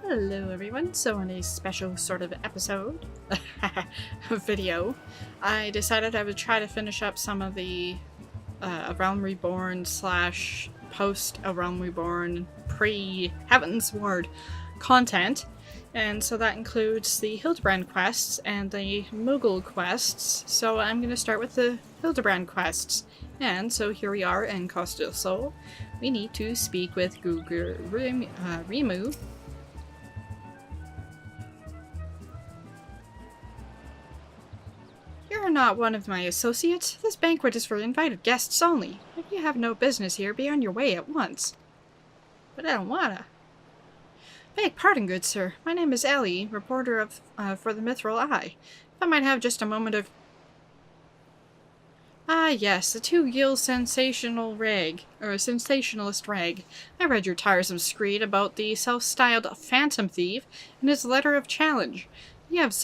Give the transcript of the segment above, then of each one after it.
Hello everyone, so on a special sort of episode, video, I decided I would try to finish up some of the A Realm Reborn / post A Realm Reborn pre-Heaven's Ward content, and so that includes the Hildibrand quests and the Moogle quests, so I'm going to start with the Hildibrand quests. And so here we are in Costa del Sol. We need to speak with Rimu. You're not one of my associates. This banquet is for invited guests only. If you have no business here, be on your way at once. But I don't wanna. Beg pardon, good sir. My name is Ellie, reporter of for the Mithril Eye. If I might have just a moment of... Ah yes, the two-gill sensationalist rag. I read your tiresome screed about the self-styled phantom thief and his letter of challenge. You have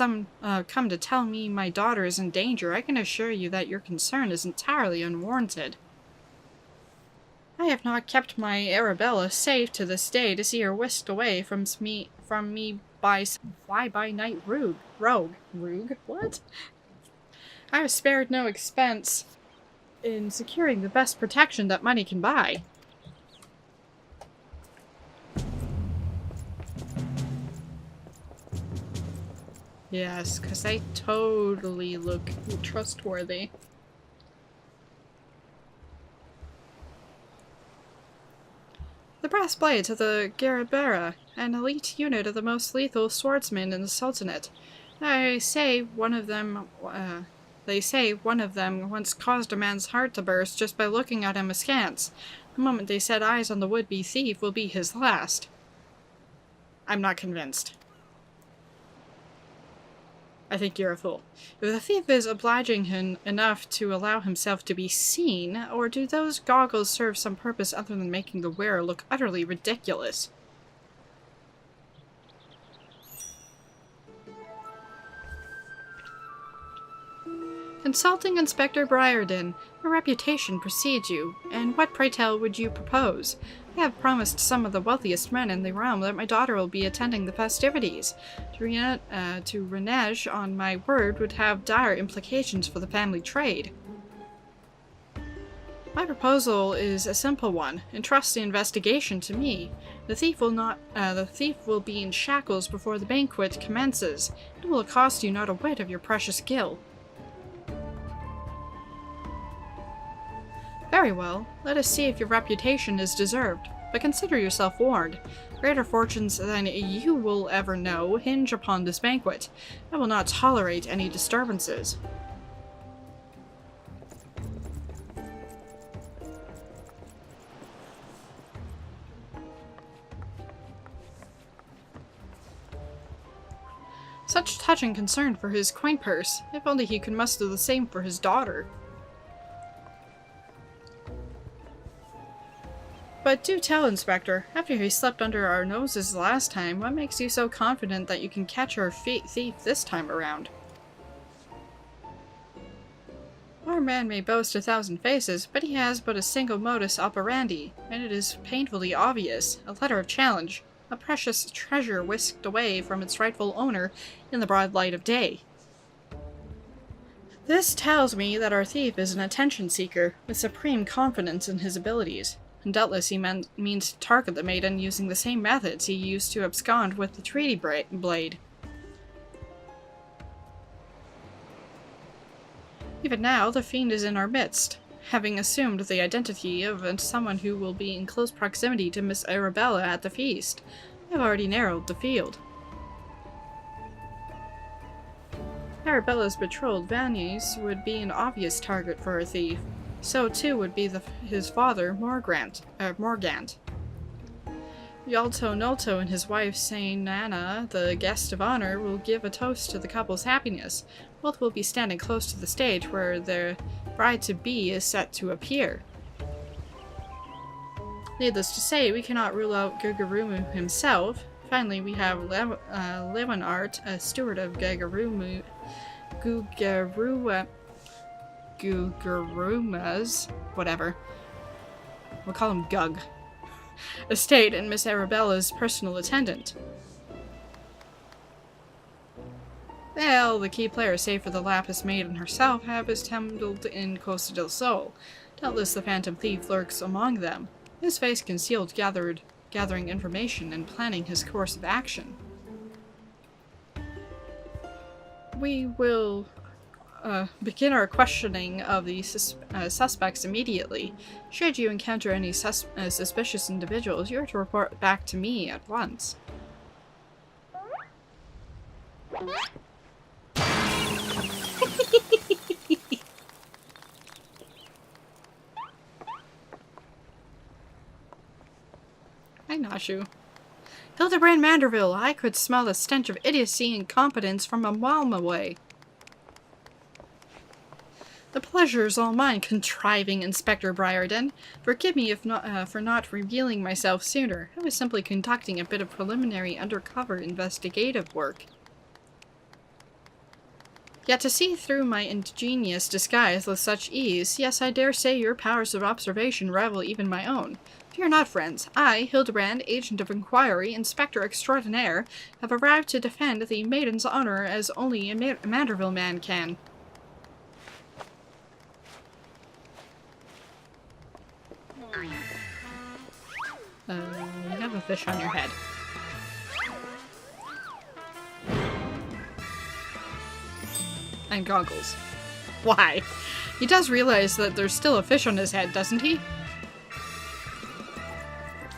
come to tell me my daughter is in danger. I can assure you that your concern is entirely unwarranted. I have not kept my Arabella safe to this day to see her whisked away from me by some fly-by-night rogue. What? I have spared no expense in securing the best protection that money can buy. Yes, because they totally look trustworthy. The brass blades of the Garibera, an elite unit of the most lethal swordsmen in the Sultanate. They say one of them once caused a man's heart to burst just by looking at him askance. The moment they set eyes on the would-be thief will be his last. I'm not convinced. I think you're a fool. If the thief is obliging enough to allow himself to be seen, or do those goggles serve some purpose other than making the wearer look utterly ridiculous? Consulting Inspector Brierdien, a reputation precedes you, and what, pray tell, would you propose? I have promised some of the wealthiest men in the realm that my daughter will be attending the festivities. To renege on my word would have dire implications for the family trade. My proposal is a simple one. Entrust the investigation to me. The thief will be in shackles before the banquet commences. It will cost you not a whit of your precious gil. Very well. Let us see if your reputation is deserved. But consider yourself warned. Greater fortunes than you will ever know hinge upon this banquet. I will not tolerate any disturbances. Such touching concern for his quaint purse. If only he could muster the same for his daughter. But do tell, Inspector, after he slept under our noses last time, what makes you so confident that you can catch our thief this time around? Our man may boast 1,000 faces, but he has but a single modus operandi, and it is painfully obvious. A letter of challenge. A precious treasure whisked away from its rightful owner in the broad light of day. This tells me that our thief is an attention seeker, with supreme confidence in his abilities. And doubtless he means to target the maiden using the same methods he used to abscond with the treaty blade. Even now, the fiend is in our midst, having assumed the identity of someone who will be in close proximity to Miss Arabella at the feast. I have already narrowed the field. Arabella's betrothed, Vanius, would be an obvious target for a thief. So too would be his father, Morgant. Yalto Nolto and his wife, Saint Nana, the guest of honor, will give a toast to the couple's happiness. Both will be standing close to the stage where their bride-to-be is set to appear. Needless to say, we cannot rule out Gugarumu himself. Finally, we have Lewenart, a steward of Gugaruma's, whatever. We'll call him Gug. Estate and Miss Arabella's personal attendant. Well, the key players, save for the Lapis Maiden herself, have assembled in Costa del Sol. Doubtless the Phantom Thief lurks among them, his face concealed, gathering information and planning his course of action. We will begin our questioning of the suspects immediately. Should you encounter any suspicious individuals, you are to report back to me at once. Hi, Nashu. Hildibrand Manderville, I could smell the stench of idiocy and incompetence from a mile away. The pleasure's all mine, contriving Inspector Brierdien. Forgive me if not, for not revealing myself sooner. I was simply conducting a bit of preliminary undercover investigative work. Yet to see through my ingenious disguise with such ease, yes, I dare say your powers of observation rival even my own. Fear not, friends. I, Hildibrand, Agent of Inquiry, Inspector Extraordinaire, have arrived to defend the maiden's honor as only a Manderville man can. You have a fish on your head. And goggles. Why? He does realize that there's still a fish on his head, doesn't he?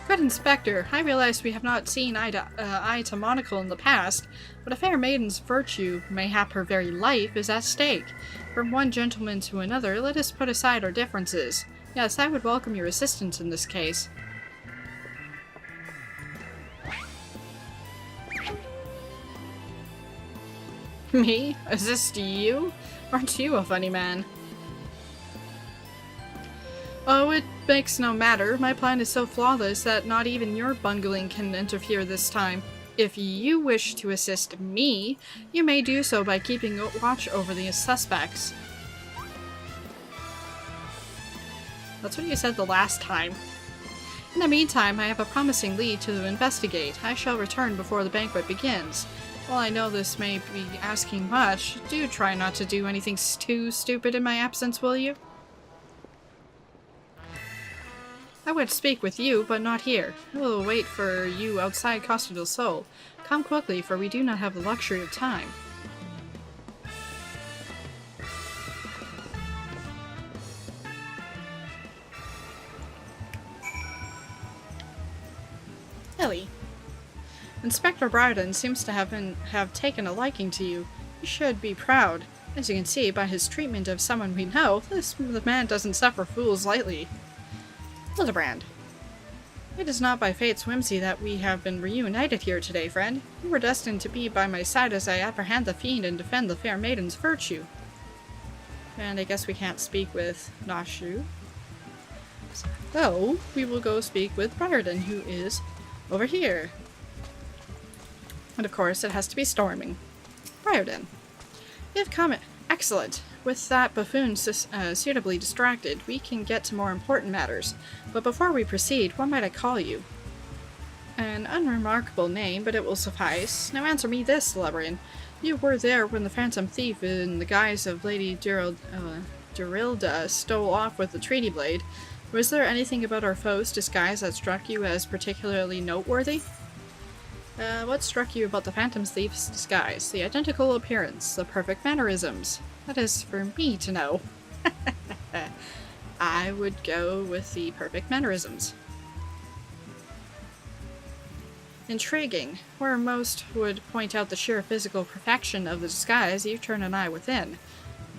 Good Inspector, I realize we have not seen eye to monocle in the past, but a fair maiden's virtue, mayhap her very life, is at stake. From one gentleman to another, let us put aside our differences. Yes, I would welcome your assistance in this case. Me? Assist you? Aren't you a funny man? Oh, it makes no matter. My plan is so flawless that not even your bungling can interfere this time. If you wish to assist me, you may do so by keeping a watch over the suspects. That's what you said the last time. In the meantime, I have a promising lead to investigate. I shall return before the banquet begins. While I know this may be asking much, do try not to do anything too stupid in my absence, will you? I would speak with you, but not here. I will wait for you outside Costa del Sol. Come quickly, for we do not have the luxury of time. Ellie. Inspector Brierdien seems to have taken a liking to you. You should be proud. As you can see by his treatment of someone we know, the man doesn't suffer fools lightly. Hildibrand. It is not by fate's whimsy that we have been reunited here today, friend. You were destined to be by my side as I apprehend the fiend and defend the fair maiden's virtue. And I guess we can't speak with Nashu. So, we will go speak with Brierdien, who is over here. And of course, it has to be storming. Brierdien. You have come. Excellent. With that buffoon suitably distracted, we can get to more important matters. But before we proceed, what might I call you? An unremarkable name, but it will suffice. Now answer me this, Hildibrand. You were there when the Phantom Thief, in the guise of Lady Durilda, stole off with the treaty blade. Was there anything about our foe's disguise that struck you as particularly noteworthy? What struck you about the Phantom Thief's disguise? The identical appearance, the perfect mannerisms. That is for me to know. I would go with the perfect mannerisms. Intriguing. Where most would point out the sheer physical perfection of the disguise, you turn an eye within.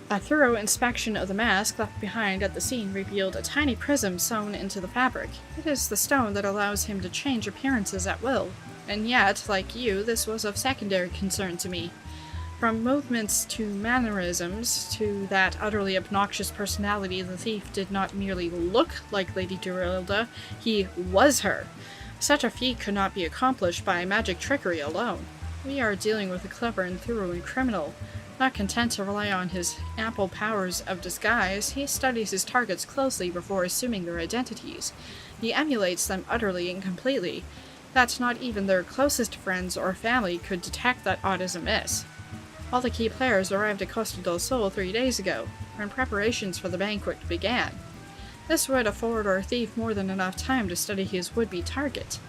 A thorough inspection of the mask left behind at the scene revealed a tiny prism sewn into the fabric. It is the stone that allows him to change appearances at will. And yet, like you, this was of secondary concern to me. From movements to mannerisms to that utterly obnoxious personality, the thief did not merely look like Lady Durilda, he was her. Such a feat could not be accomplished by magic trickery alone. We are dealing with a clever and thorough criminal. Not content to rely on his ample powers of disguise, he studies his targets closely before assuming their identities. He emulates them utterly and completely, that not even their closest friends or family could detect that aught is amiss. All the key players arrived at Costa del Sol 3 days ago, when preparations for the banquet began. This would afford our thief more than enough time to study his would-be target.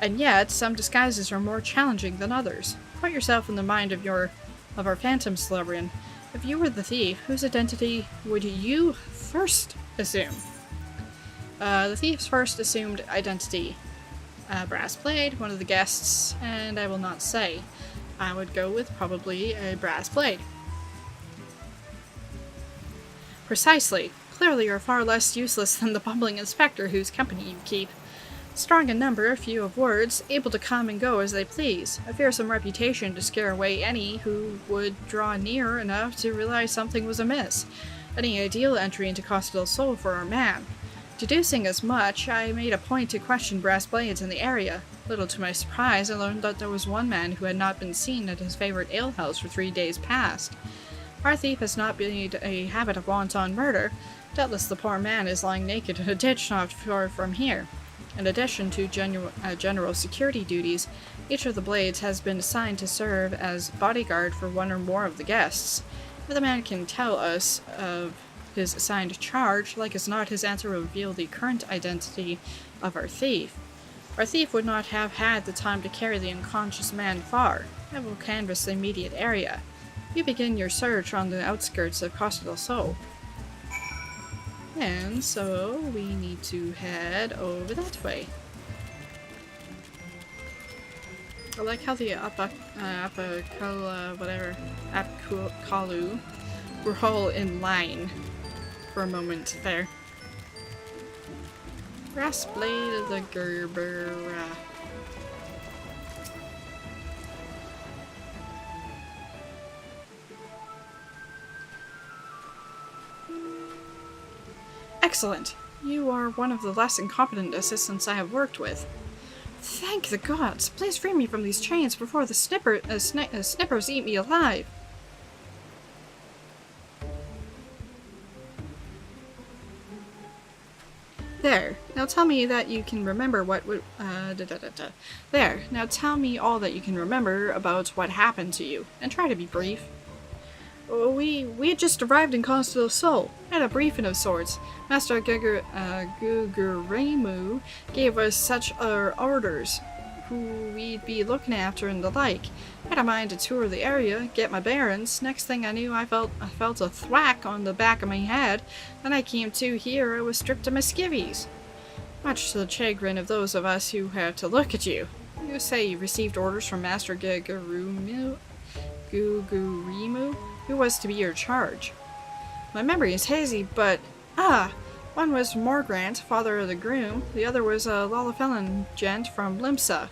And yet, some disguises are more challenging than others. Put yourself in the mind of our phantom Hildibrand. If you were the thief, whose identity would you first assume? The thief's first assumed identity. Brass blade, one of the guests, and I will not say. I would go with probably a brass blade. Precisely. Clearly you're far less useless than the bumbling inspector whose company you keep. Strong in number, few of words, able to come and go as they please, a fearsome reputation to scare away any who would draw near enough to realize something was amiss. Any ideal entry into Costa del Sol for our man. Deducing as much, I made a point to question brass blades in the area. Little to my surprise, I learned that there was one man who had not been seen at his favorite alehouse for 3 days past. Our thief has not made a habit of wanton murder. Doubtless the poor man is lying naked in a ditch not far from here. In addition to general security duties, each of the blades has been assigned to serve as bodyguard for one or more of the guests. If the man can tell us of his assigned charge, like as not his answer will reveal the current identity of our thief. Our thief would not have had the time to carry the unconscious man far. I will canvass the immediate area. You begin your search on the outskirts of Costa del Sol. And so we need to head over that way. I like how the Apakalu were all in line for a moment there. Brass blade of the Gerber. Excellent. You are one of the less incompetent assistants I have worked with. Thank the gods! Please free me from these chains before the snippers eat me alive! There. Now tell me that you can remember what There. Now tell me all that you can remember about what happened to you, and try to be brief. We had just arrived in Costa del Sol. Had a briefing of sorts. Master Guguremu gave us such orders, who we'd be looking after and the like. Had a mind to tour the area, get my bearings. Next thing I knew, I felt a thwack on the back of my head. When I came to here, I was stripped of my skivvies. Much to the chagrin of those of us who had to look at you. You say you received orders from Master Guguremu? Who was to be your charge? My memory is hazy, but... one was Morgrant, father of the groom. The other was a Lalafellan gent from Limsa.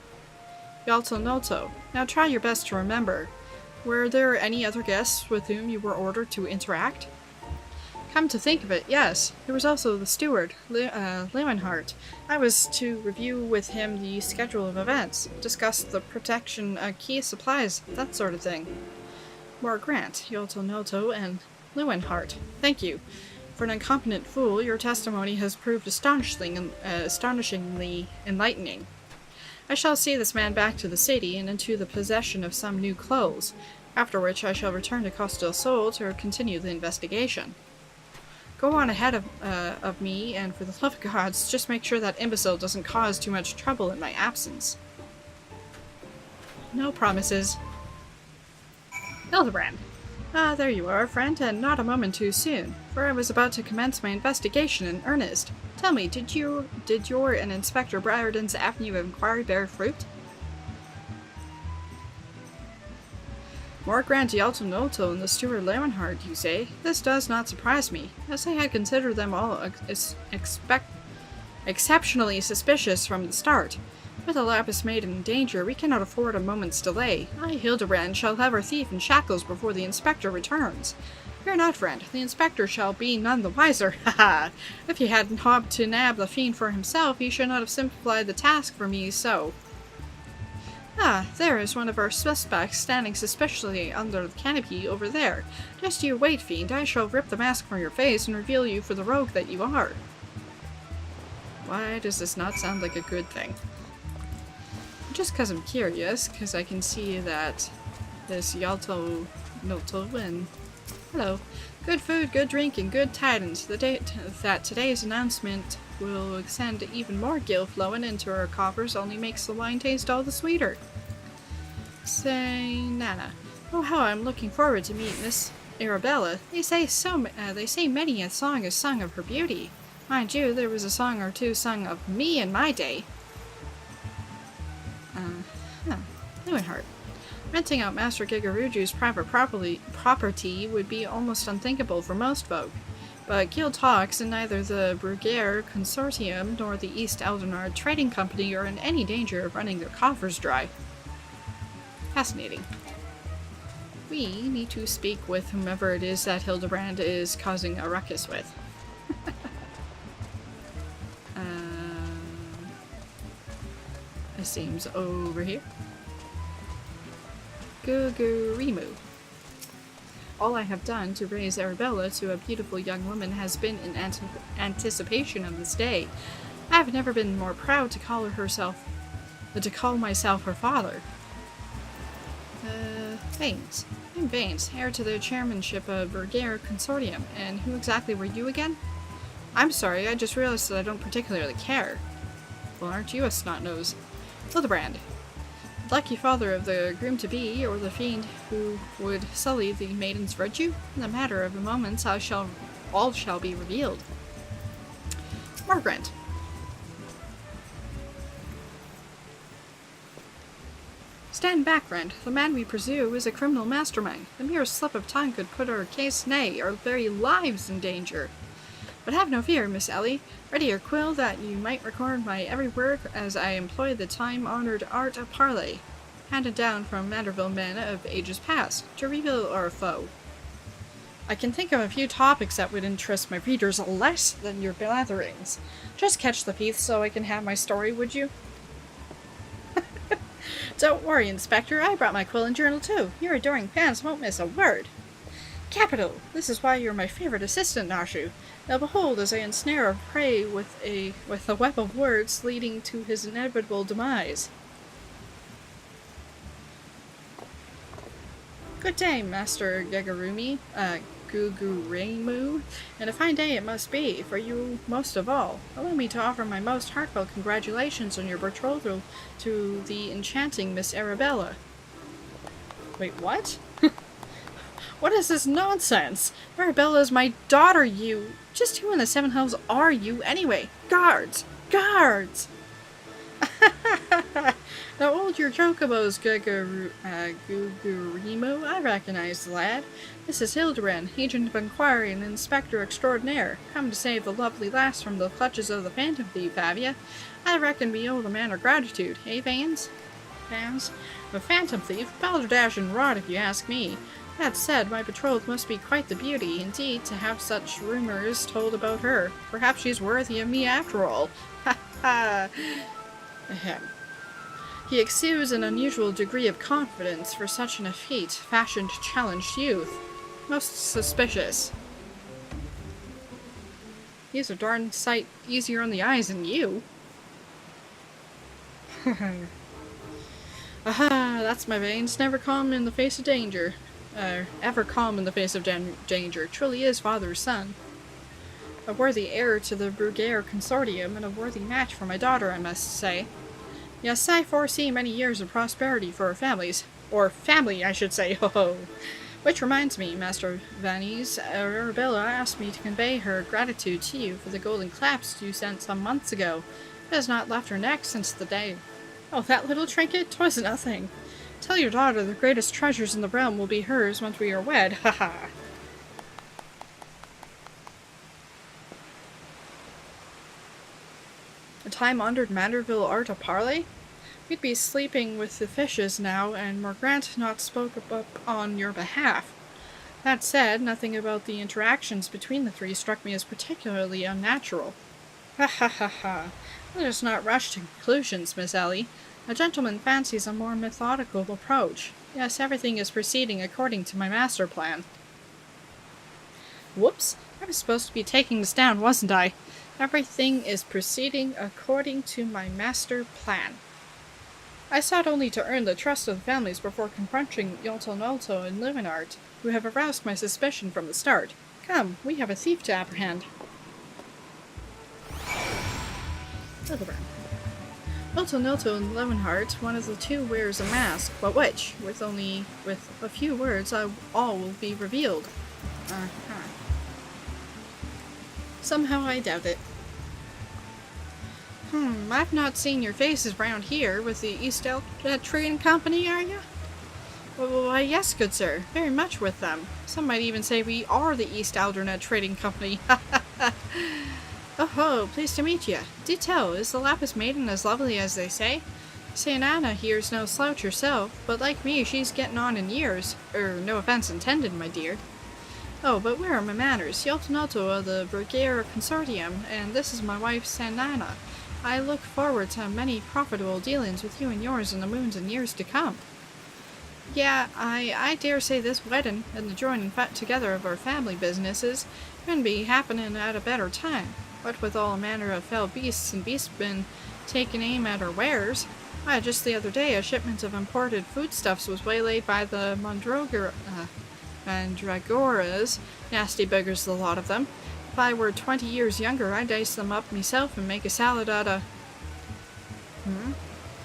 Yaltonoto. Now try your best to remember. Were there any other guests with whom you were ordered to interact? Come to think of it, yes. There was also the steward, Leeuwenhart. I was to review with him the schedule of events, discuss the protection, key supplies, that sort of thing. Morgrant, Yaltonoto, and Leeuwenhart. Thank you. For an incompetent fool, your testimony has proved astonishingly enlightening. I shall see this man back to the city and into the possession of some new clothes, after which I shall return to Costa del Sol to continue the investigation. Go on ahead of me, and for the love of gods, just make sure that imbecile doesn't cause too much trouble in my absence. No promises. Hildibrand. Ah, there you are, friend, and not a moment too soon, for I was about to commence my investigation in earnest. Tell me, did your and Inspector Brierdin's avenue of inquiry bear fruit? Morgrant, Yaltonoto, and the steward Leeuwenhart, you say? This does not surprise me, as I had considered them all exceptionally suspicious from the start. With a lapis maid in danger, we cannot afford a moment's delay. I, Hildibrand, shall have our thief in shackles before the inspector returns. Fear not, friend. The inspector shall be none the wiser. Ha ha! If he hadn't hopped to nab the fiend for himself, he should not have simplified the task for me so. Ah, there is one of our suspects standing suspiciously under the canopy over there. Just you wait, fiend. I shall rip the mask from your face and reveal you for the rogue that you are. Why does this not sound like a good thing? Just because I'm curious, because I can see that this Yaltonoto to win. Hello. Good food, good drink, and good tidings. The date that today's announcement will send even more gil flowing into our coffers only makes the wine taste all the sweeter. Say, Nana. Oh, how I'm looking forward to meeting Miss Arabella. They say many a song is sung of her beauty. Mind you, there was a song or two sung of me in my day. Leeuwenhart. Renting out Master Gigaruju's private property would be almost unthinkable for most folk. But guild talks, and neither the Brierdien Consortium nor the East Eldonard Trading Company are in any danger of running their coffers dry. Fascinating. We need to speak with whomever it is that Hildibrand is causing a ruckus with. It seems over here. Gugurimu. All I have done to raise Arabella to a beautiful young woman has been in anticipation of this day. I have never been more proud to call myself her father. Baines. I'm Baines, heir to the chairmanship of Brierdien Consortium. And who exactly were you again? I'm sorry, I just realized that I don't particularly care. Well, aren't you a snot-nose? Hildibrand. Lucky father of the groom-to-be, or the fiend who would sully the maiden's virtue? In the matter of moments, all shall be revealed. Margaret. Stand back, friend. The man we pursue is a criminal mastermind. The merest slip of tongue could put our case, nay, our very lives in danger. But have no fear, Miss Ellie. Ready your quill that you might record my every word as I employ the time-honored art of parley, handed down from Manderville men of ages past, to reveal our foe. I can think of a few topics that would interest my readers less than your blatherings. Just catch the thief so I can have my story, would you? Don't worry, Inspector. I brought my quill and journal too. Your adoring fans won't miss a word. Capital! This is why you're my favorite assistant, Nashu. Now behold, as I ensnare a prey with a web of words leading to his inevitable demise. Good day, Master Gugurimu, and a fine day it must be, for you most of all. Allow me to offer my most heartfelt congratulations on your betrothal to the enchanting Miss Arabella. Wait, what? What is this nonsense? Arabella is my daughter, you! Just who in the Seven Hells are you, anyway? Guards! Guards! Now hold your chocobos, Gugurimu. I recognize the lad. This is Hildibrand, Agent of Inquiry and Inspector Extraordinaire, come to save the lovely lass from the clutches of the Phantom Thief, have ya? I reckon we owe the man our gratitude, eh, Vanes? Vans? The Phantom Thief? Balderdash and rot, if you ask me. That said, my betrothed must be quite the beauty, indeed, to have such rumors told about her. Perhaps she's worthy of me after all. Ha ha! Ahem. He exudes an unusual degree of confidence for such an effete, fashioned, challenged youth. Most suspicious. He's a darn sight easier on the eyes than you. Aha, that's my veins. Never calm in the face of danger. Ever calm in the face of danger. Truly is father's son. A worthy heir to the Brierdien Consortium, and a worthy match for my daughter, I must say. Yes, I foresee many years of prosperity for our families. Or family, I should say, ho-ho. Which reminds me, Master Vanes, Arabella asked me to convey her gratitude to you for the golden clasps you sent some months ago. It has not left her neck since the day. Oh, that little trinket? 'Twas nothing. Tell your daughter the greatest treasures in the realm will be hers once we are wed, ha-ha. A time-honored Manderville art of parley? We'd be sleeping with the fishes now, and Margaret not spoke up on your behalf. That said, nothing about the interactions between the three struck me as particularly unnatural. Ha ha ha ha. Let us not rush to conclusions, Miss Ellie. A gentleman fancies a more methodical approach. Yes, everything is proceeding according to my master plan. Whoops. I was supposed to be taking this down, wasn't I? Everything is proceeding according to my master plan. I sought only to earn the trust of the families before confronting Yoltonolto and Leeuwenhart, who have aroused my suspicion from the start. Come, we have a thief to apprehend. Hildibrand. Yoltonolto and Leeuwenhart, one of the two wears a mask, but which? With a few words, all will be revealed. Somehow I doubt it. I've not seen your faces round here with the East Trading Company, are you? Why, yes, good sir. Very much with them. Some might even say we are the East Aldernet Trading Company. Oh ho, pleased to meet you. Do tell, is the Lapis Maiden as lovely as they say? Saint Anna here's no slouch herself, but like me, she's getting on in years. No offense intended, my dear. Oh, but where are my manners? Yoltonolto of the Brierdien Consortium, and this is my wife, Saint Anna. I look forward to many profitable dealings with you and yours in the moons and years to come. Yeah, I dare say this wedding and the joining together of our family businesses couldn't be happening at a better time. What with all manner of fell beasts and beastmen taking aim at our wares. Why, just the other day a shipment of imported foodstuffs was waylaid by the Mandragoras. Nasty beggars, the lot of them. If I were 20 years younger, I'd dice them up myself and make a salad out of...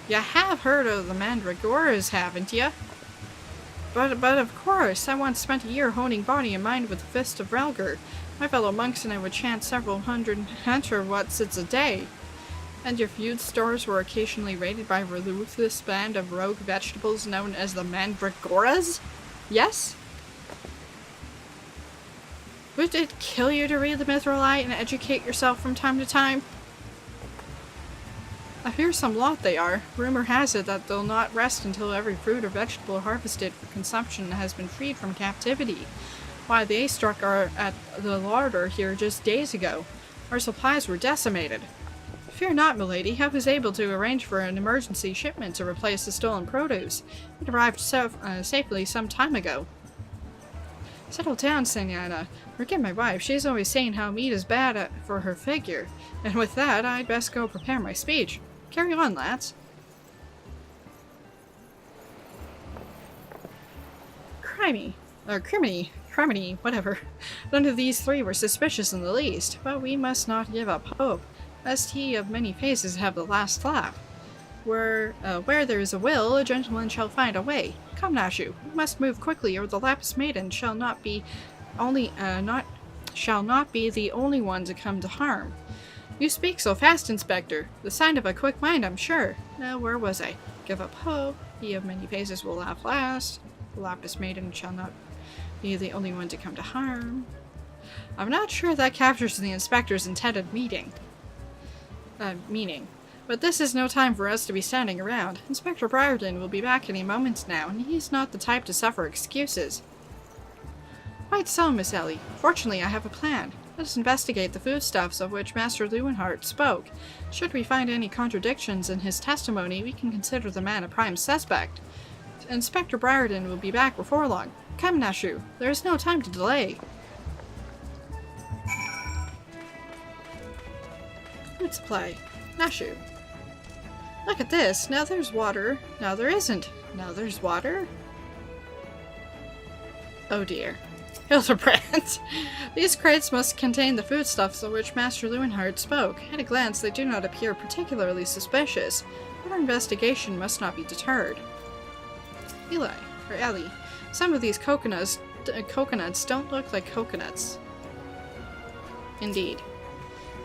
You have heard of the Mandragoras, haven't you? But of course, I once spent a year honing body and mind with the fist of Relgar. My fellow monks and I would chant several hundred hunter-whatsits a day. And your food stores were occasionally raided by a ruthless band of rogue vegetables known as the Mandragoras? Yes? Would it kill you to read the Mithrolite and educate yourself from time to time? A fearsome lot they are. Rumor has it that they'll not rest until every fruit or vegetable harvested for consumption has been freed from captivity. Why, they struck at the larder here just days ago. Our supplies were decimated. Fear not, milady. I was able to arrange for an emergency shipment to replace the stolen produce. It arrived safely some time ago. Settle down, Senora. Forget my wife. She's always saying how meat is bad for her figure. And with that, I'd best go prepare my speech. Carry on, lads. Criminy, whatever. None of these three were suspicious in the least, but we must not give up hope, lest he of many faces have the last laugh. Where there is a will, a gentleman shall find a way. Come, Nashu, we must move quickly, or the Lapis Maiden shall not be the only one to come to harm. You speak so fast, Inspector. The sign of a quick mind, I'm sure. Now, where was I? Give up hope. He of many faces will laugh last. The Lapis Maiden shall not be the only one to come to harm. I'm not sure that captures the Inspector's intended meaning. But this is no time for us to be standing around. Inspector Brierdien will be back any moment now, and he's not the type to suffer excuses. Quite so, Miss Ellie. Fortunately, I have a plan. Let us investigate the foodstuffs of which Master Leeuwenhart spoke. Should we find any contradictions in his testimony, we can consider the man a prime suspect. Inspector Brierdien will be back before long. Come, Nashu. There is no time to delay. Food supply. Nashu. Look at this. Now there's water. Now there isn't. Now there's water. Oh dear. Hildibrand. These crates must contain the foodstuffs of which Master Leeuwenhart spoke. At a glance, they do not appear particularly suspicious, but our investigation must not be deterred. Ellie, some of these coconuts don't look like coconuts. Indeed.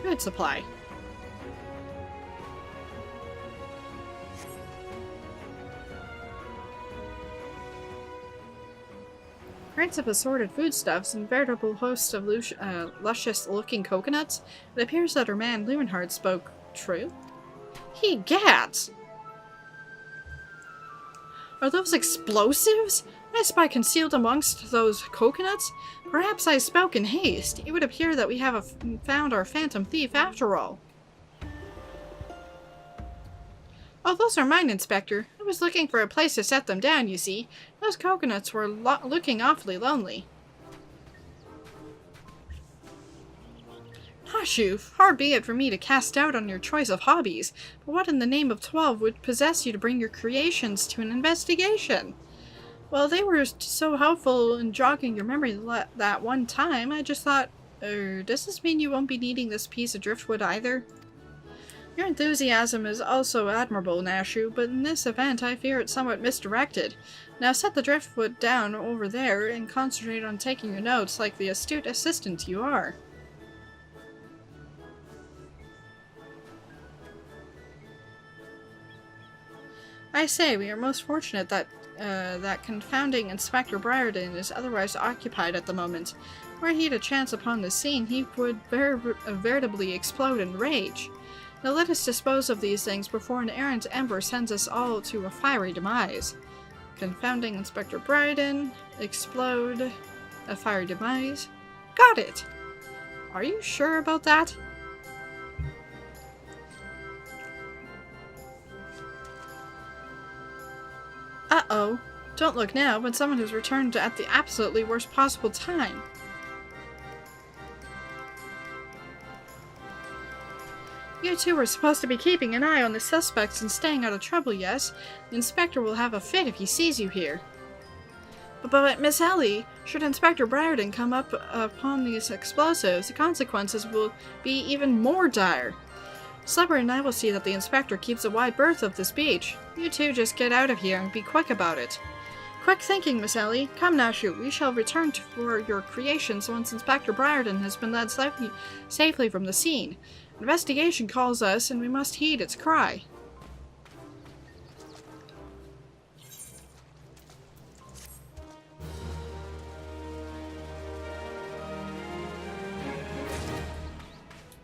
Food supply. Crates of assorted foodstuffs and veritable hosts of luscious-looking coconuts. It appears that our man Leeuwenhart spoke true. He-gats! Are those explosives? I spy concealed amongst those coconuts? Perhaps I spoke in haste. It would appear that we have found our phantom thief after all. Oh, those are mine, Inspector. I was looking for a place to set them down, you see. Those coconuts were looking awfully lonely. Nashu, far be it for me to cast doubt on your choice of hobbies, but what in the name of 12 would possess you to bring your creations to an investigation? Well, they were so helpful in jogging your memory that one time, I just thought, does this mean you won't be needing this piece of driftwood either? Your enthusiasm is also admirable, Nashu, but in this event I fear it's somewhat misdirected. Now set the driftwood down over there and concentrate on taking your notes like the astute assistant you are. I say, we are most fortunate that that confounding Inspector Brierdien is otherwise occupied at the moment. Were he to chance upon the scene, he would veritably explode in rage. Now let us dispose of these things before an errant ember sends us all to a fiery demise. Confounding Inspector Brierdien, explode, a fiery demise. Got it! Are you sure about that? Uh-oh. Don't look now, but someone has returned at the absolutely worst possible time. You two were supposed to be keeping an eye on the suspects and staying out of trouble, yes? The inspector will have a fit if he sees you here. But Miss Ellie, should Inspector Brierdien come up upon these explosives, the consequences will be even more dire. Slipper and I will see that the inspector keeps a wide berth of this beach. You two just get out of here and be quick about it. Quick thinking, Miss Ellie. Come, Nashu, we shall return for your creations once Inspector Brierdien has been led safely from the scene. Investigation calls us, and we must heed its cry.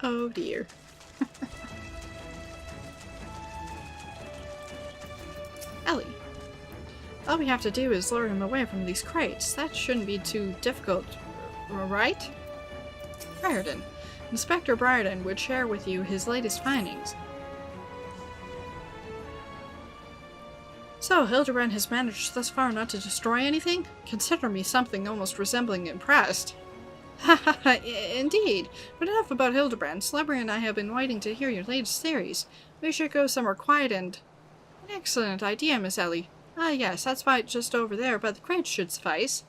Oh dear. Ellie. All we have to do is lure him away from these crates. That shouldn't be too difficult, right? Brierdien. Inspector Brierdien would share with you his latest findings. So, Hildibrand has managed thus far not to destroy anything? Consider me something almost resembling impressed. Haha, indeed. But enough about Hildibrand. Celebrity and I have been waiting to hear your latest theories. We should go somewhere quiet and... An excellent idea, Miss Ellie. Ah yes, that's why it's just over there, but the crates should suffice.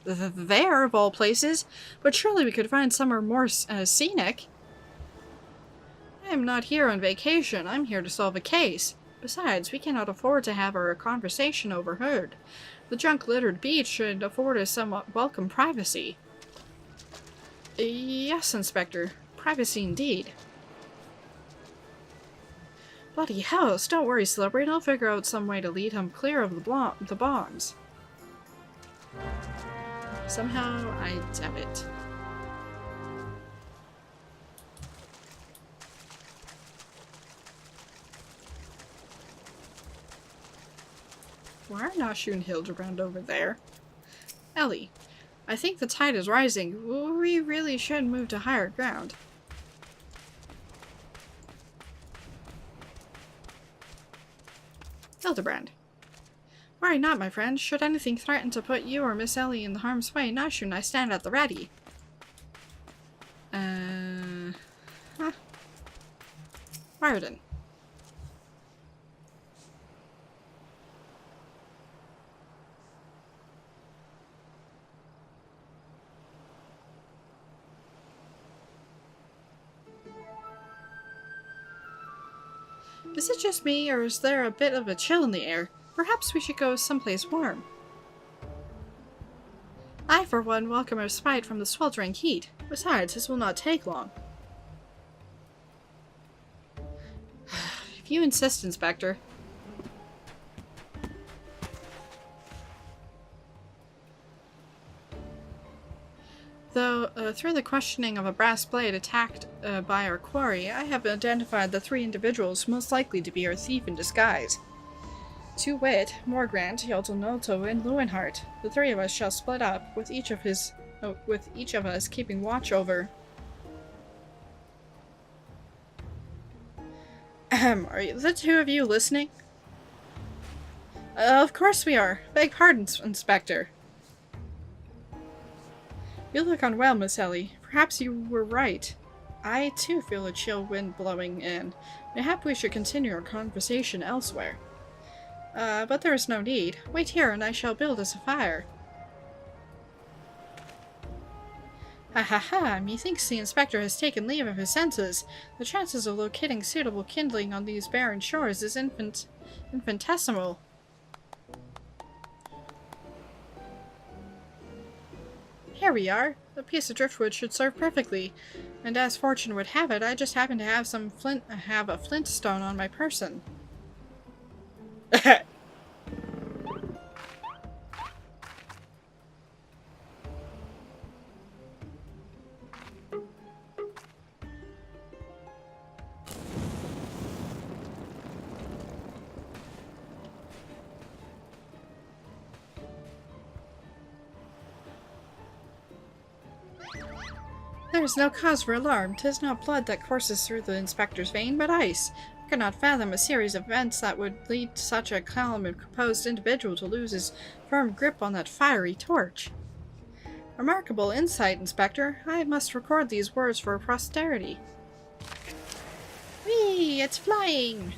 There, of all places? But surely we could find somewhere more scenic. I am not here on vacation. I'm here to solve a case. Besides, we cannot afford to have our conversation overheard. The junk-littered beach should afford us somewhat welcome privacy. Yes, Inspector. Privacy indeed. Bloody hells, don't worry, Celebrate. I'll figure out some way to lead him clear of the bombs. Somehow, I doubt it. Why are Nashu and Hildibrand over there? Ellie, I think the tide is rising. We really should move to higher ground. Hildibrand. Worry not, my friend. Should anything threaten to put you or Miss Ellie in harm's way, Nashu and I stand at the ready. Brierdien. Is it just me, or is there a bit of a chill in the air? Perhaps we should go someplace warm. I, for one, welcome a respite from the sweltering heat. Besides, this will not take long. If you insist, Inspector. Though, through the questioning of a brass blade attacked by our quarry, I have identified the 3 individuals most likely to be our thief in disguise. To wit, Morgrant, Yoltonoto, and Lewinhart. The 3 of us shall split up, with each of us keeping watch over. Are the 2 of you listening? Of course we are. Beg pardon, Inspector. You look unwell, Miss Ellie. Perhaps you were right. I too feel a chill wind blowing in. Mayhap we should continue our conversation elsewhere. But there is no need. Wait here and I shall build us a fire. Ha ha ha, methinks the inspector has taken leave of his senses. The chances of locating suitable kindling on these barren shores is infinitesimal. Here we are. A piece of driftwood should serve perfectly. And as fortune would have it, I just happen to have a flint stone on my person. There is no cause for alarm. 'Tis not blood that courses through the inspector's vein, but ice. I could not fathom a series of events that would lead such a calm and composed individual to lose his firm grip on that fiery torch. Remarkable insight, Inspector. I must record these words for posterity. Whee! It's flying!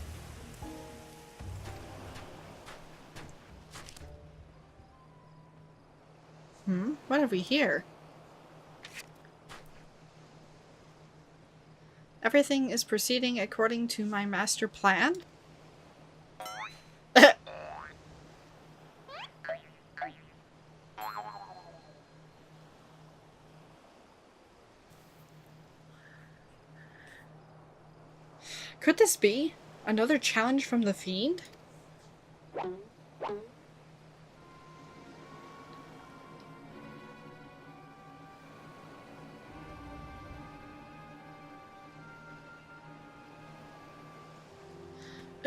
What have we here? Everything is proceeding according to my master plan? Could this be another challenge from the Fiend?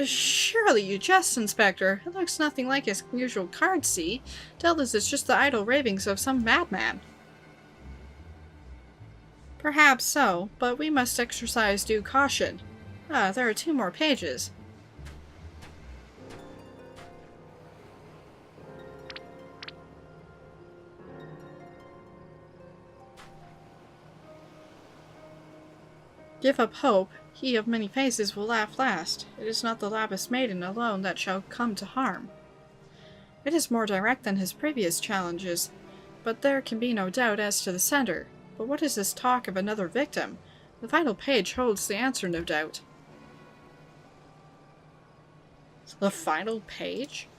Surely you jest, Inspector. It looks nothing like his usual card, see? Doubtless it's just the idle ravings of some madman. Perhaps so, but we must exercise due caution. There are 2 more pages. Give up hope. He of many faces will laugh last. It is not the lapis maiden alone that shall come to harm. It is more direct than his previous challenges, but there can be no doubt as to the sender. But what is this talk of another victim? The final page holds the answer, no doubt. The final page?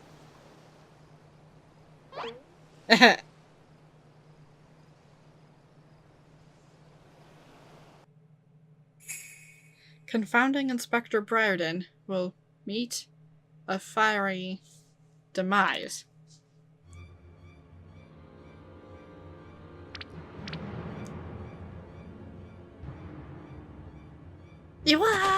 Confounding Inspector Brierdien will meet a fiery demise. Iwa!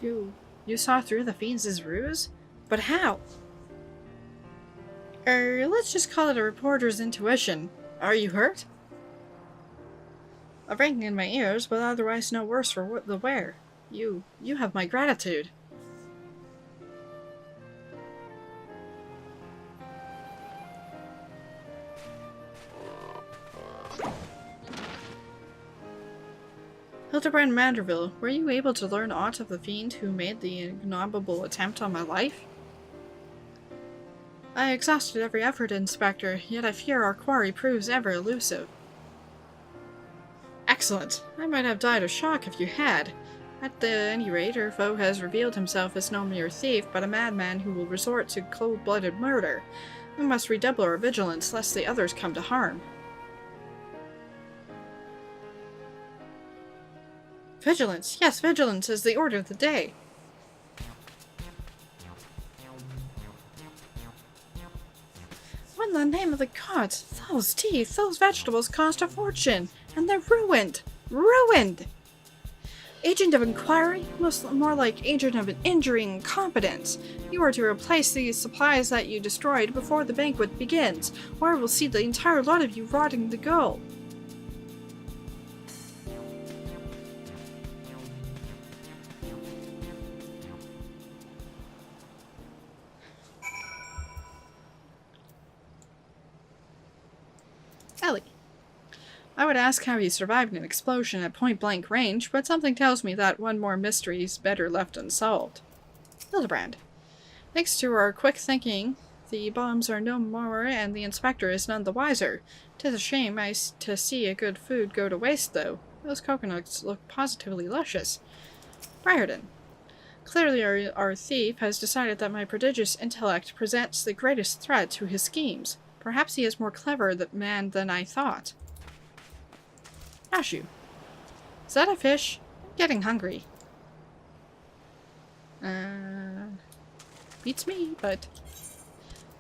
You saw through the fiend's ruse? But how? Let's just call it a reporter's intuition. Are you hurt? A ringing in my ears, but otherwise no worse for the wear. You have my gratitude. Hildibrand Manderville, were you able to learn aught of the fiend who made the ignoble attempt on my life? I exhausted every effort, Inspector, yet I fear our quarry proves ever elusive. Excellent. I might have died of shock if you had. At any rate, our foe has revealed himself as no mere thief, but a madman who will resort to cold-blooded murder. We must redouble our vigilance, lest the others come to harm. Vigilance! Yes, vigilance is the order of the day! What in the name of the gods? Those teeth, those vegetables cost a fortune! And they're ruined! Ruined! Agent of inquiry? More like agent of an injury and incompetence. You are to replace these supplies that you destroyed before the banquet begins, or we'll see the entire lot of you rotting to go. Ellie. I would ask how you survived an explosion at point-blank range, but something tells me that one more mystery is better left unsolved. Hildibrand. Thanks to our quick thinking, the bombs are no more and the inspector is none the wiser. 'Tis a shame to see a good food go to waste, though. Those coconuts look positively luscious. Brierdien. Clearly our thief has decided that my prodigious intellect presents the greatest threat to his schemes. Perhaps he is more clever man than I thought. Nashu. Is that a fish? I'm getting hungry. Beats me, but...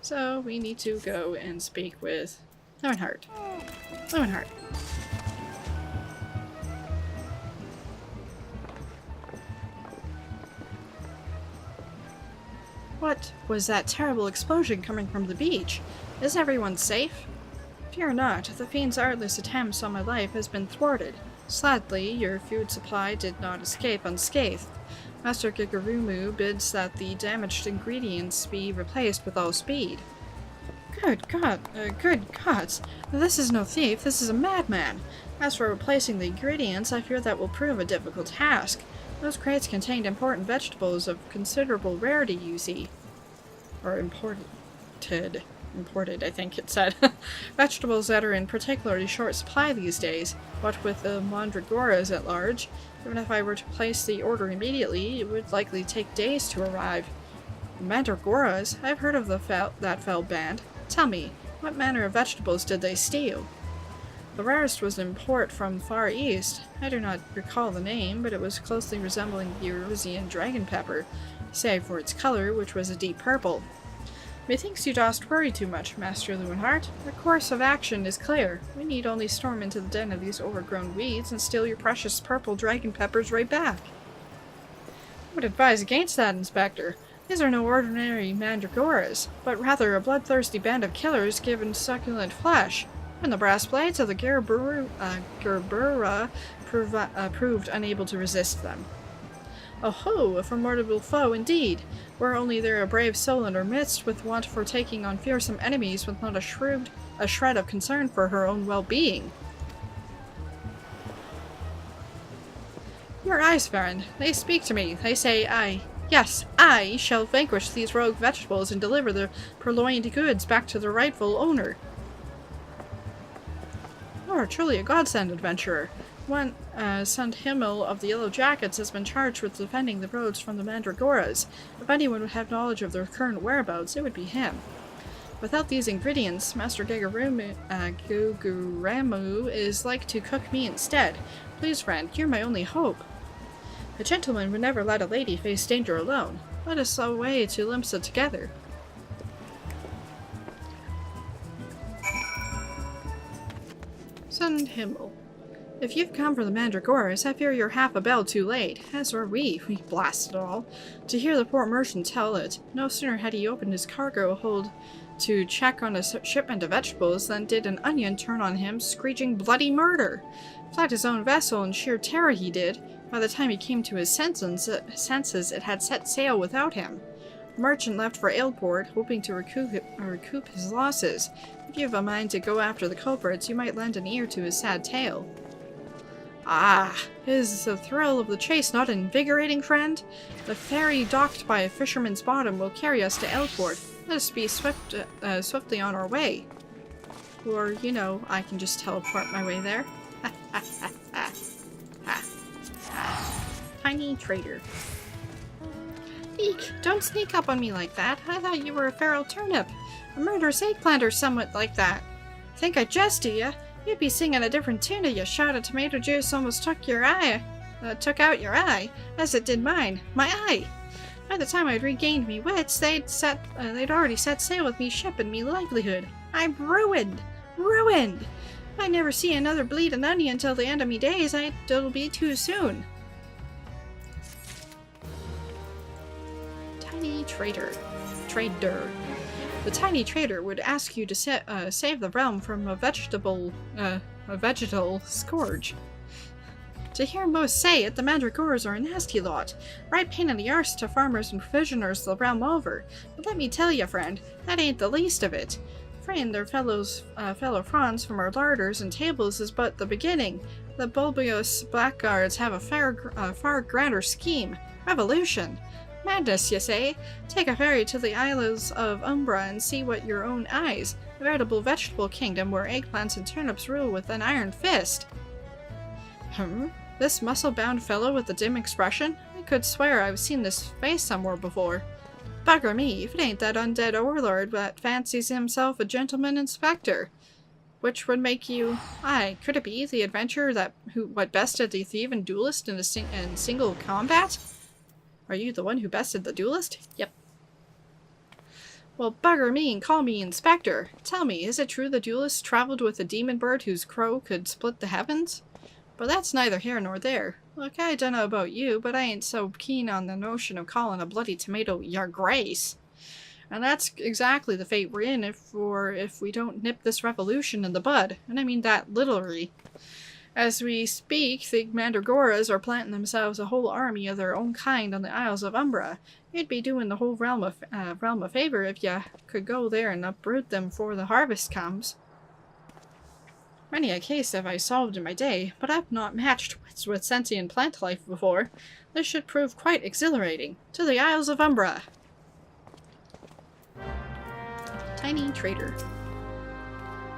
So, we need to go and speak with Lowenheart. Lowenheart. What was that terrible explosion coming from the beach? Is everyone safe? Fear not, the fiend's artless attempts on my life has been thwarted. Sadly, your food supply did not escape unscathed. Master Gigarumu bids that the damaged ingredients be replaced with all speed. Good gods! This is no thief, this is a madman. As for replacing the ingredients, I fear that will prove a difficult task. Those crates contained important vegetables of considerable rarity, you see. Or imported, I think it said. Vegetables that are in particularly short supply these days. What with the mandragoras at large, even if I were to place the order immediately, it would likely take days to arrive. Mandragoras? I've heard of that fell band. Tell me, what manner of vegetables did they steal? The rarest was an import from Far East. I do not recall the name, but it was closely resembling the Eurasian dragon pepper, save for its color, which was a deep purple. Methinks you dost worry too much, Master Lowenheart. Our course of action is clear. We need only storm into the den of these overgrown weeds and steal your precious purple dragon peppers right back. I would advise against that, Inspector. These are no ordinary mandragoras, but rather a bloodthirsty band of killers given succulent flesh. When the brass blades of the Gerbera proved unable to resist them. Oh-ho, a formidable foe indeed! Were only there a brave soul in our midst, with want for taking on fearsome enemies with not a shred of concern for her own well-being. Your eyes, friend, they speak to me. They say I shall vanquish these rogue vegetables and deliver the purloined goods back to their rightful owner. You are truly a godsend, adventurer. One Sund Himmel of the Yellow Jackets has been charged with defending the roads from the Mandragoras. If anyone would have knowledge of their current whereabouts, it would be him. Without these ingredients, Master Gigarumu is like to cook me instead. Please, friend, you're my only hope. A gentleman would never let a lady face danger alone. Let us away to Limsa together. Sund Himmel. If you've come for the Mandragoras, I fear you're half a bell too late. As are we blasted all. To hear the poor merchant tell it, no sooner had he opened his cargo hold to check on a shipment of vegetables than did an onion turn on him, screeching bloody murder. Fled his own vessel in sheer terror he did. By the time he came to his senses, it had set sail without him. The merchant left for Aleport, hoping to recoup his losses. If you have a mind to go after the culprits, you might lend an ear to his sad tale. Ah, is the thrill of the chase not invigorating, friend? The ferry docked by a fisherman's bottom will carry us to Aleport. Let us be swiftly on our way. Or, you know, I can just teleport my way there. Tiny traitor. Eek, don't sneak up on me like that. I thought you were a feral turnip. A murderous eggplant or somewhat like that. Think I jest to ya? You'd be singing a different tune if your shot of tomato juice almost took out your eye, as it did mine. My eye! By the time I'd regained me wits, they'd already set sail with me ship and me livelihood. I'm ruined! Ruined! If I never see another bleeding onion till the end of me days, it'll be too soon. Tiny trader. The tiny trader would ask you to save the realm from a vegetal scourge. To hear most say it, the Mandragoras are a nasty lot. Right pain in the arse to farmers and provisioners the realm over. But let me tell you, friend, that ain't the least of it. Freeing their fellow fronds from our larders and tables is but the beginning. The bulbous blackguards have a far grander scheme. Revolution. Madness, you say? Take a ferry to the Isles of Umbra and see what your own eyes. A veritable vegetable kingdom where eggplants and turnips rule with an iron fist. This muscle-bound fellow with the dim expression? I could swear I've seen this face somewhere before. Bugger me, if it ain't that undead overlord that fancies himself a gentleman inspector. Which would make you... Aye, could it be the adventurer what bested the thief and duelist in single combat? Are you the one who bested the duelist? Yep. Well, bugger me and call me inspector. Tell me, is it true the duelist traveled with a demon bird whose crow could split the heavens? But that's neither here nor there. Look, I dunno about you, but I ain't so keen on the notion of calling a bloody tomato your grace. And that's exactly the fate we're in if we don't nip this revolution in the bud. And I mean that literally. As we speak, the Mandragoras are planting themselves a whole army of their own kind on the Isles of Umbra. You'd be doing the whole realm a favor if you could go there and uproot them before the harvest comes. Many a case have I solved in my day, but I've not matched wits with sentient plant life before. This should prove quite exhilarating. To the Isles of Umbra! Tiny trader.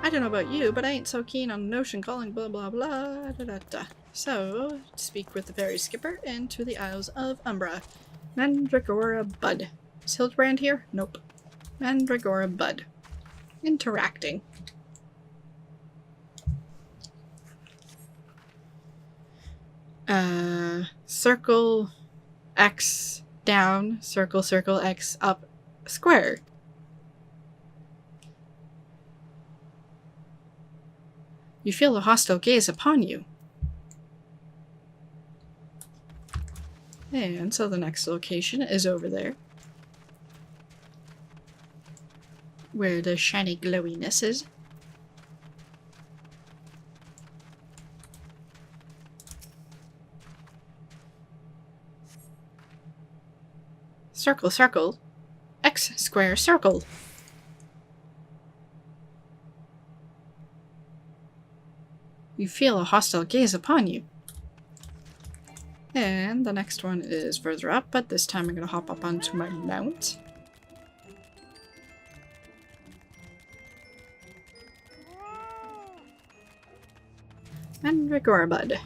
I don't know about you, but I ain't so keen on the notion calling blah blah blah da da da. So, speak with the ferry skipper and to the Isles of Umbra. Mandragora Bud. Is Hildibrand here? Nope. Mandragora Bud. Interacting. Circle X down, circle X up, square. You feel a hostile gaze upon you. And so the next location is over there. Where the shiny glowiness is. Circle, X square circle. You feel a hostile gaze upon you. And the next one is further up, but this time I'm going to hop up onto my mount. Mandragora Bud.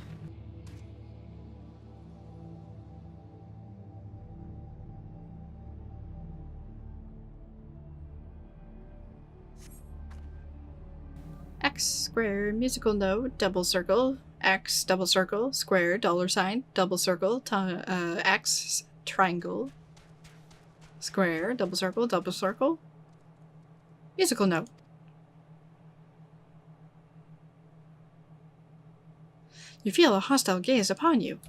X square musical note double circle X double circle square $sign double circle X triangle square double circle musical note. You feel a hostile gaze upon you.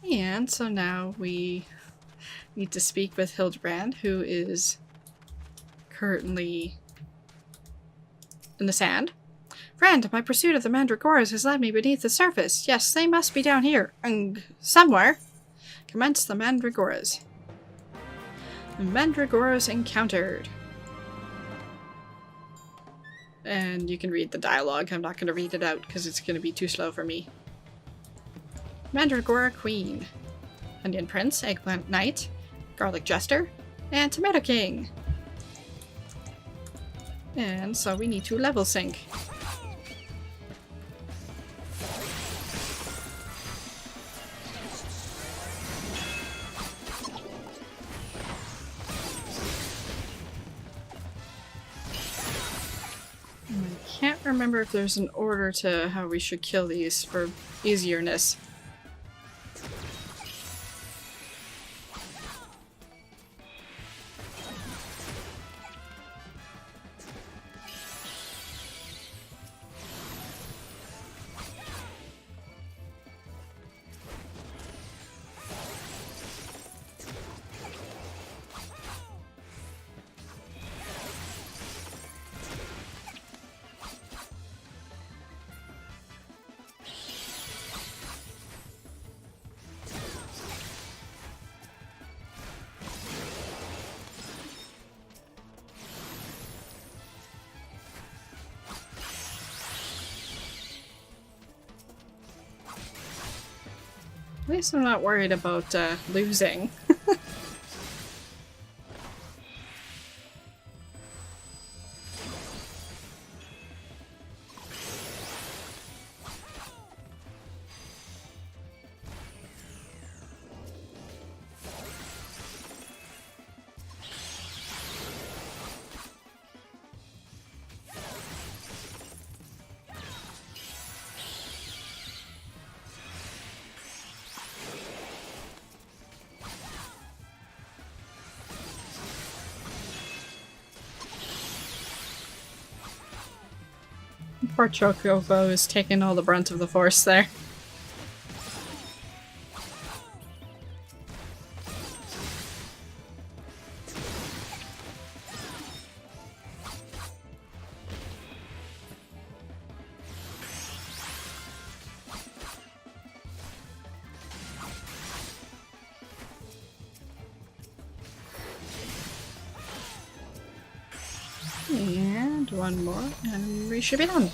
And so now we need to speak with Hildibrand, who is currently in the sand. Friend, my pursuit of the Mandragoras has led me beneath the surface. Yes, they must be down here. Somewhere. Commence the Mandragoras. The Mandragoras encountered. And you can read the dialogue. I'm not going to read it out because it's going to be too slow for me. Mandragora Queen. Onion Prince, Eggplant Knight, Garlic Jester, and Tomato King. And so we need to level sync. I can't remember if there's an order to how we should kill these for easierness. At least I'm not worried about losing. Poor Chocobo is taking all the brunt of the force there. And one more, and we should be done.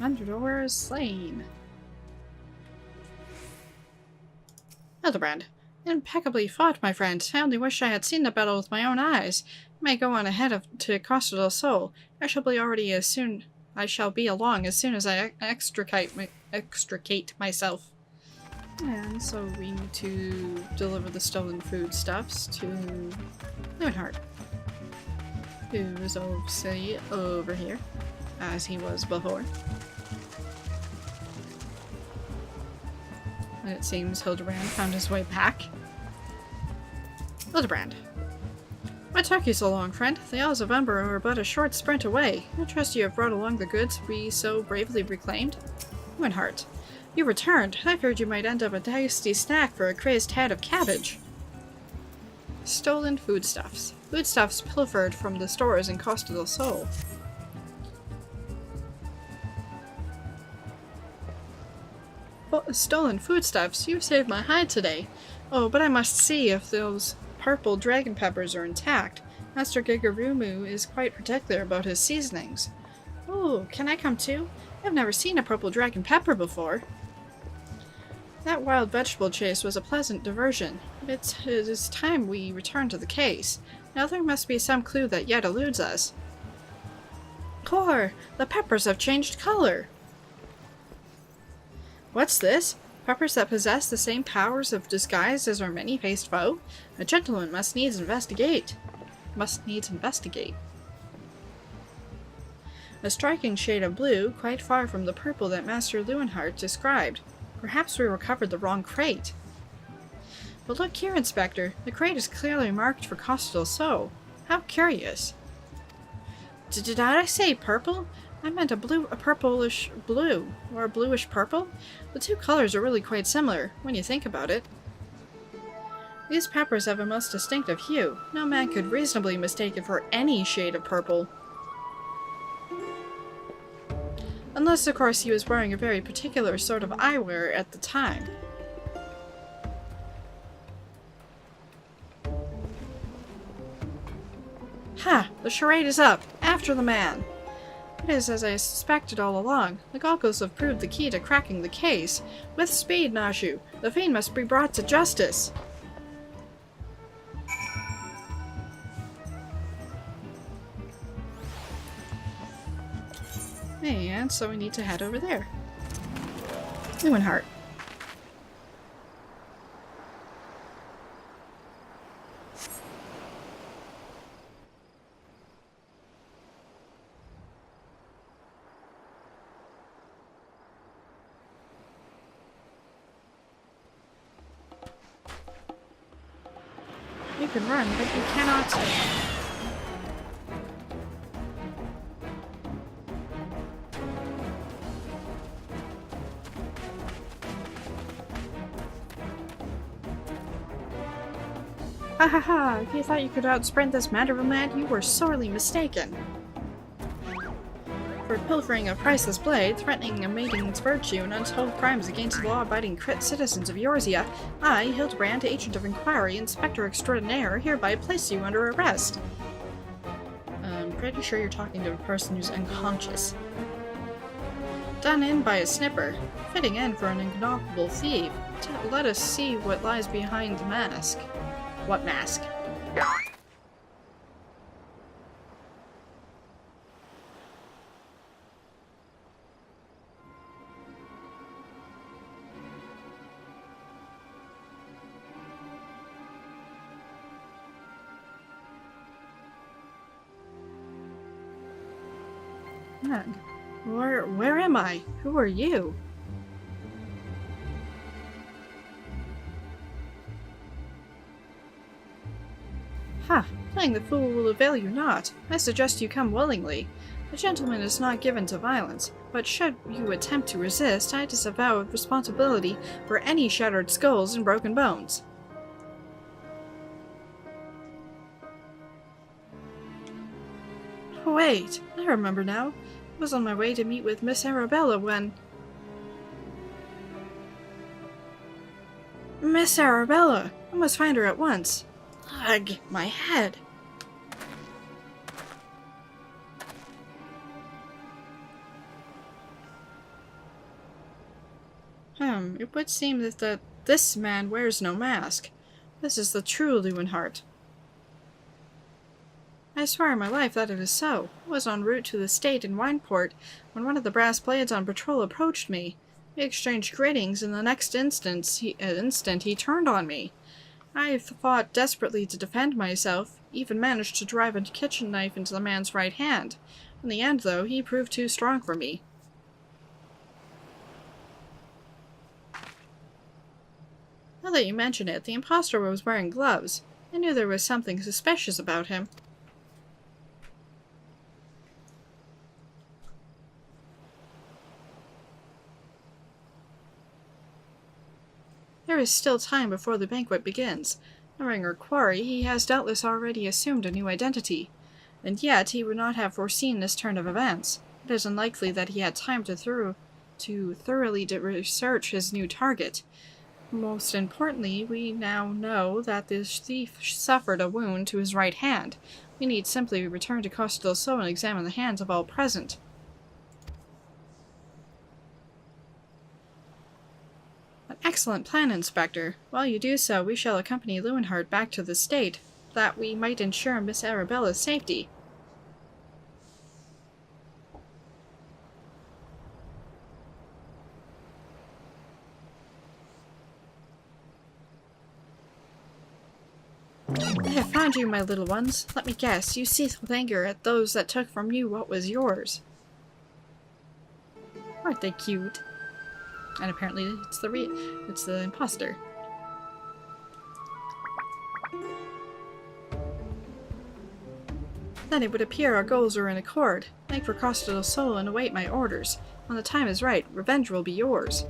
Mandragora slain. Hildibrand, impeccably fought, my friend. I only wish I had seen the battle with my own eyes. You may go on ahead to Costa del Sol. I shall be along as soon as I extricate myself. And so we need to deliver the stolen foodstuffs to Leonhardt, who is obviously over here, as he was before. And it seems Hildibrand found his way back. Hildibrand. What took you so long, friend? The Isles of Ember are but a short sprint away. I trust you have brought along the goods we so bravely reclaimed. Leonhardt. You returned. I feared you might end up a tasty snack for a crazed head of cabbage. Stolen foodstuffs. Foodstuffs pilfered from the stores in Costa del Sol. Stolen foodstuffs? You saved my hide today. Oh, but I must see if those purple dragon peppers are intact. Master Gigarumu is quite particular about his seasonings. Oh, can I come too? I've never seen a purple dragon pepper before. That wild vegetable chase was a pleasant diversion. It is time we return to the case. Now there must be some clue that yet eludes us. Core! The peppers have changed color! What's this? Peppers that possess the same powers of disguise as our many-faced foe? A gentleman must needs investigate. A striking shade of blue, quite far from the purple that Master Leonhardt described. Perhaps we recovered the wrong crate. But look here, Inspector. The crate is clearly marked for Costa del Sol. How curious. Did I say purple? I meant a purplish blue, or a bluish purple. The two colors are really quite similar, when you think about it. These peppers have a most distinctive hue. No man could reasonably mistake it for any shade of purple. Unless, of course, he was wearing a very particular sort of eyewear at the time. Ha! The charade is up! After the man! It is as I suspected all along. The goggles have proved the key to cracking the case. With speed, Nashu! The fiend must be brought to justice! And so we need to head over there. Leeuwenhoek. You can run, but you cannot... Ha ha ha! If you thought you could outsprint this Manderville man, you were sorely mistaken. For pilfering a priceless blade, threatening a maiden's virtue, and untold crimes against the law-abiding citizens of Eorzea, I, Hildibrand, Agent of Inquiry, Inspector Extraordinaire, hereby place you under arrest. I'm pretty sure you're talking to a person who's unconscious. Done in by a snipper. Fitting end for an ignoble thief. Let us see what lies behind the mask. What mask? Where am I? Who are you? Ha! Playing the fool will avail you not. I suggest you come willingly. A gentleman is not given to violence, but should you attempt to resist, I disavow responsibility for any shattered skulls and broken bones. Wait, I remember now. I was on my way to meet with Miss Arabella when... Miss Arabella! I must find her at once. Ugh, my head. It would seem that this man wears no mask. This is the true Leeuwenhoek. I swear on my life that it is so. I was en route to the state in Wineport when one of the brass blades on patrol approached me. We exchanged greetings, and the next instant he turned on me. I fought desperately to defend myself, even managed to drive a kitchen knife into the man's right hand. In the end, though, he proved too strong for me. Now that you mention it, the impostor was wearing gloves. I knew there was something suspicious about him. There is still time before the banquet begins. Knowing our quarry, he has doubtless already assumed a new identity. And yet, he would not have foreseen this turn of events. It is unlikely that he had time to thoroughly research his new target. Most importantly, we now know that this thief suffered a wound to his right hand. We need simply return to Costa del Sol and examine the hands of all present. An excellent plan, Inspector. While you do so, we shall accompany Leeuwenhoek back to the state, that we might ensure Miss Arabella's safety. I have found you, my little ones. Let me guess, you seethe with anger at those that took from you what was yours. Aren't they cute? And apparently it's the imposter. Then it would appear our goals are in accord. Make for Costa del Sol and await my orders. When the time is right, revenge will be yours.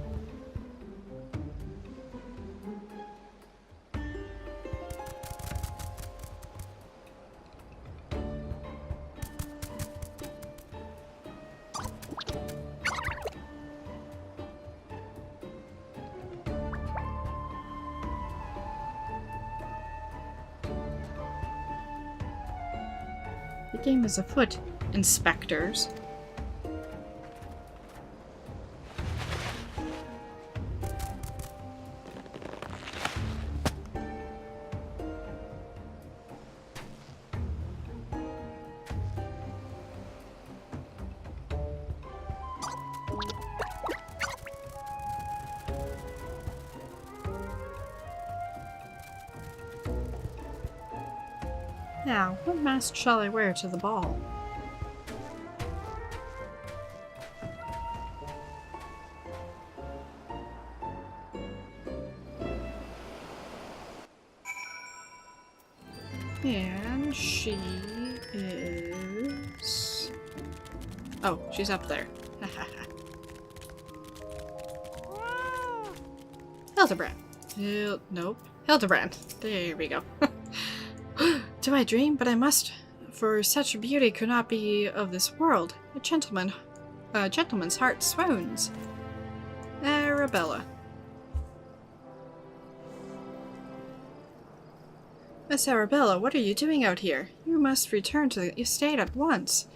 The game is afoot, inspectors. Now, what mask shall I wear to the ball? And she is... Oh, she's up there. Hildibrand. Nope. Hildibrand. There we go. Do I dream? But I must, for such beauty could not be of this world. A gentleman's heart swoons. Arabella. Miss Arabella, what are you doing out here? You must return to the estate at once.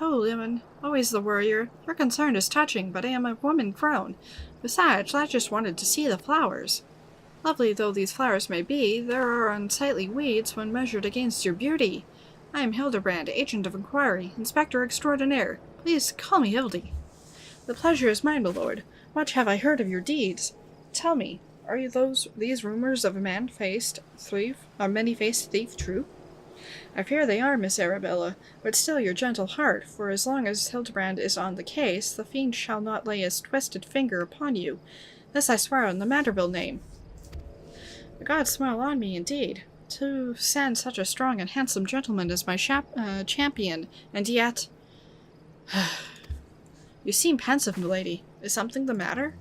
Oh, Lemon, always the worrier. Your concern is touching, but I am a woman grown. Besides, I just wanted to see the flowers. Lovely though these flowers may be, there are unsightly weeds when measured against your beauty. I am Hildibrand, agent of inquiry, inspector extraordinaire. Please call me Hildy. The pleasure is mine, my lord. Much have I heard of your deeds. Tell me, are these rumors of a many-faced thief true? I fear they are, Miss Arabella, but still your gentle heart, for as long as Hildibrand is on the case, the fiend shall not lay his twisted finger upon you. This I swear on the Manderville name. The gods smile on me, indeed, to send such a strong and handsome gentleman as my champion, and yet... You seem pensive, milady. Is something the matter?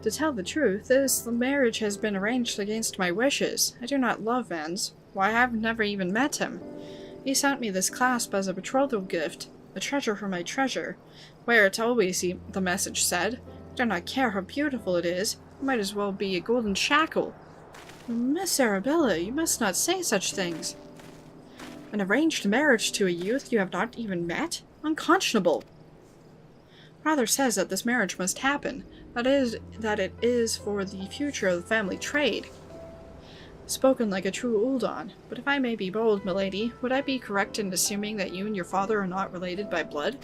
To tell the truth, the marriage has been arranged against my wishes. I do not love Vance. Why, I have never even met him. He sent me this clasp as a betrothal gift, a treasure for my treasure. Wear it always, the message said. I do not care how beautiful it is. It might as well be a golden shackle. Miss Arabella, you must not say such things. An arranged marriage to a youth you have not even met? Unconscionable! Father says that this marriage must happen. That it is for the future of the family trade. Spoken like a true Uldon, but if I may be bold, milady, would I be correct in assuming that you and your father are not related by blood?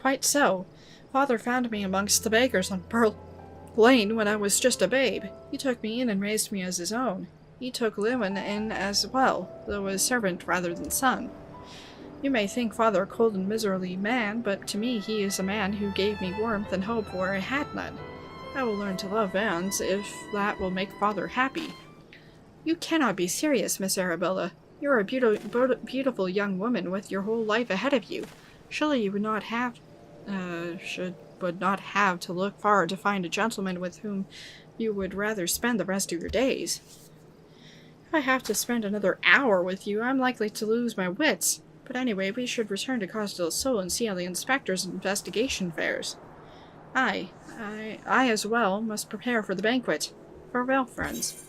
Quite so. Father found me amongst the beggars on Pearl Lane when I was just a babe. He took me in and raised me as his own. He took Lewin in as well, though as servant rather than son. You may think Father a cold and miserly man, but to me he is a man who gave me warmth and hope where I had none. I will learn to love Vance, if that will make Father happy. You cannot be serious, Miss Arabella. You are a beautiful young woman with your whole life ahead of you. Surely you would not have to look far to find a gentleman with whom you would rather spend the rest of your days. If I have to spend another hour with you, I'm likely to lose my wits. But anyway, we should return to Costa del Sol and see how the inspector's investigation fares. I as well must prepare for the banquet. Farewell, friends.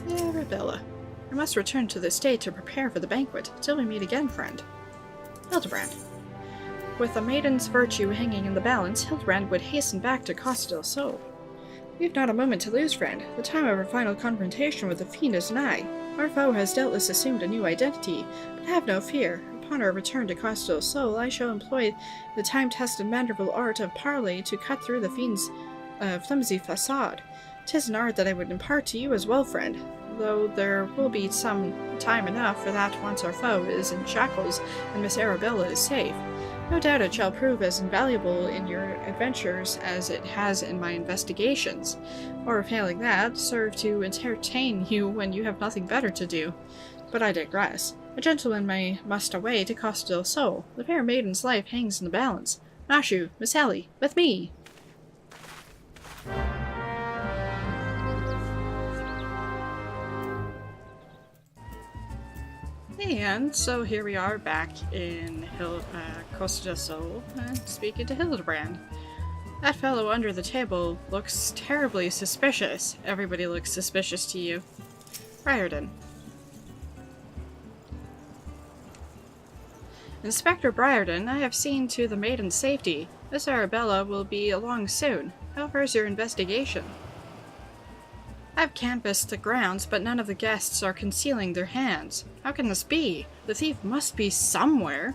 Arabella. I must return to the estate to prepare for the banquet. Till we meet again, friend. Hildibrand. With a maiden's virtue hanging in the balance, Hildibrand would hasten back to Costa del Sol. We have not a moment to lose, friend. The time of our final confrontation with the fiend is nigh. Our foe has doubtless assumed a new identity, but have no fear. Upon our return to Costa del Sol, I shall employ the time-tested Manderville art of parley to cut through the fiend's flimsy facade. 'Tis an art that I would impart to you as well, friend, though there will be some time enough for that once our foe is in shackles and Miss Arabella is safe. No doubt it shall prove as invaluable in your adventures as it has in my investigations, or failing that, serve to entertain you when you have nothing better to do. But I digress. A gentleman must away to Costa del Sol. The fair maiden's life hangs in the balance. Nashu, Miss Ellie, with me! And so here we are back in Costa del Sol, speaking to Hildibrand. That fellow under the table looks terribly suspicious. Everybody looks suspicious to you. Brierdien. Inspector Brierdien, I have seen to the maiden's safety. Miss Arabella will be along soon. How far is your investigation? I've canvassed the grounds, but none of the guests are concealing their hands. How can this be? The thief must be somewhere.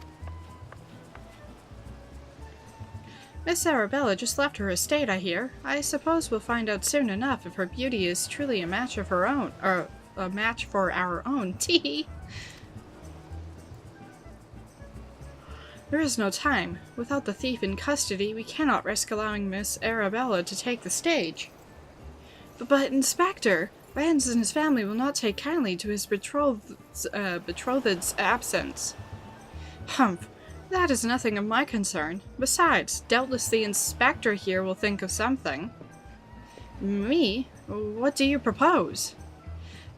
Miss Arabella just left her estate, I hear. I suppose we'll find out soon enough if her beauty is truly a match of her own, or a match for our own. Tee. There is no time. Without the thief in custody, we cannot risk allowing Miss Arabella to take the stage. But Inspector, Vance and his family will not take kindly to his betrothed's absence. Humph, that is nothing of my concern. Besides, doubtless the Inspector here will think of something. Me? What do you propose?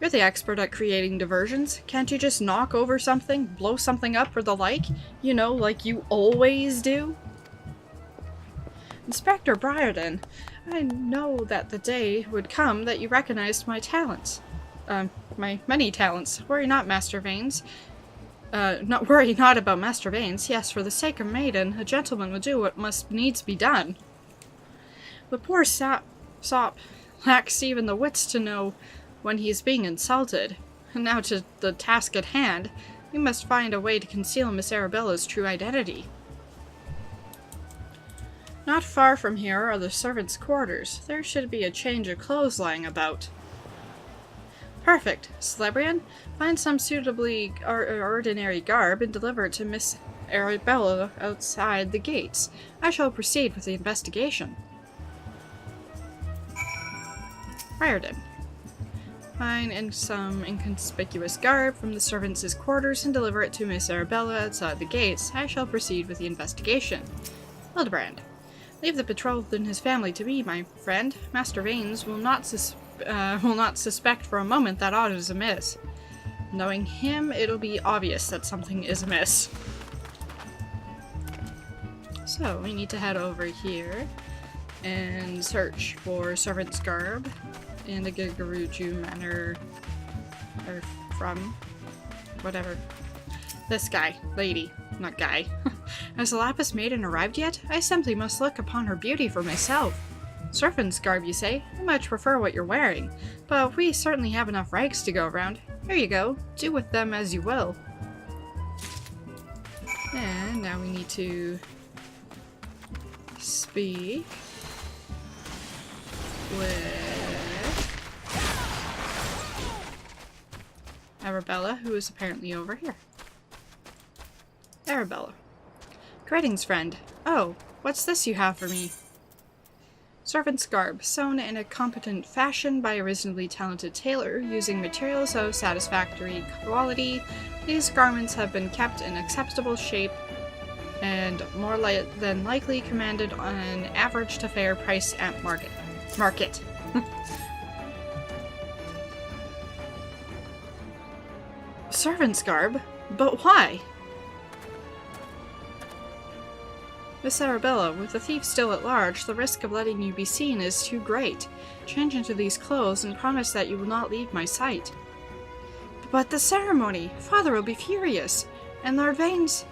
You're the expert at creating diversions. Can't you just knock over something, blow something up or the like? You know, like you always do? Inspector Brierdien, I know that the day would come that you recognized my talents. My many talents. Worry not, Master Vanes. Worry not about Master Vanes. Yes, for the sake of maiden, a gentleman will do what must needs be done. The poor sop lacks even the wits to know when he is being insulted. And now to the task at hand. We must find a way to conceal Miss Arabella's true identity. Not far from here are the servants' quarters. There should be a change of clothes lying about. Perfect. Celebrian, find some suitably ordinary garb and deliver it to Miss Arabella outside the gates. I shall proceed with the investigation. Brierdien. Find some inconspicuous garb from the servants' quarters and deliver it to Miss Arabella outside the gates. I shall proceed with the investigation. Hildibrand. Leave the betrothed and his family to me, my friend. Master Vanes will not suspect for a moment that aught is amiss. Knowing him, it'll be obvious that something is amiss. So, we need to head over here and search for servant's garb in the Gigaruju Manor, or from, whatever. This guy. Lady. Not guy. Has the Lapis Maiden arrived yet? I simply must look upon her beauty for myself. Servant's garb, you say? I much prefer what you're wearing, but we certainly have enough rags to go around. Here you go. Do with them as you will. And now we need to speak with Arabella, who is apparently over here. Arabella. Greetings, friend. Oh, what's this you have for me? Servant's garb, sewn in a competent fashion by a reasonably talented tailor, using materials of satisfactory quality. These garments have been kept in acceptable shape and more than likely commanded on an average to fair price at market. Servant's garb? But why? Miss Arabella, with the thief still at large, the risk of letting you be seen is too great. Change into these clothes and promise that you will not leave my sight. But the ceremony! Father will be furious! And Lord Vanes?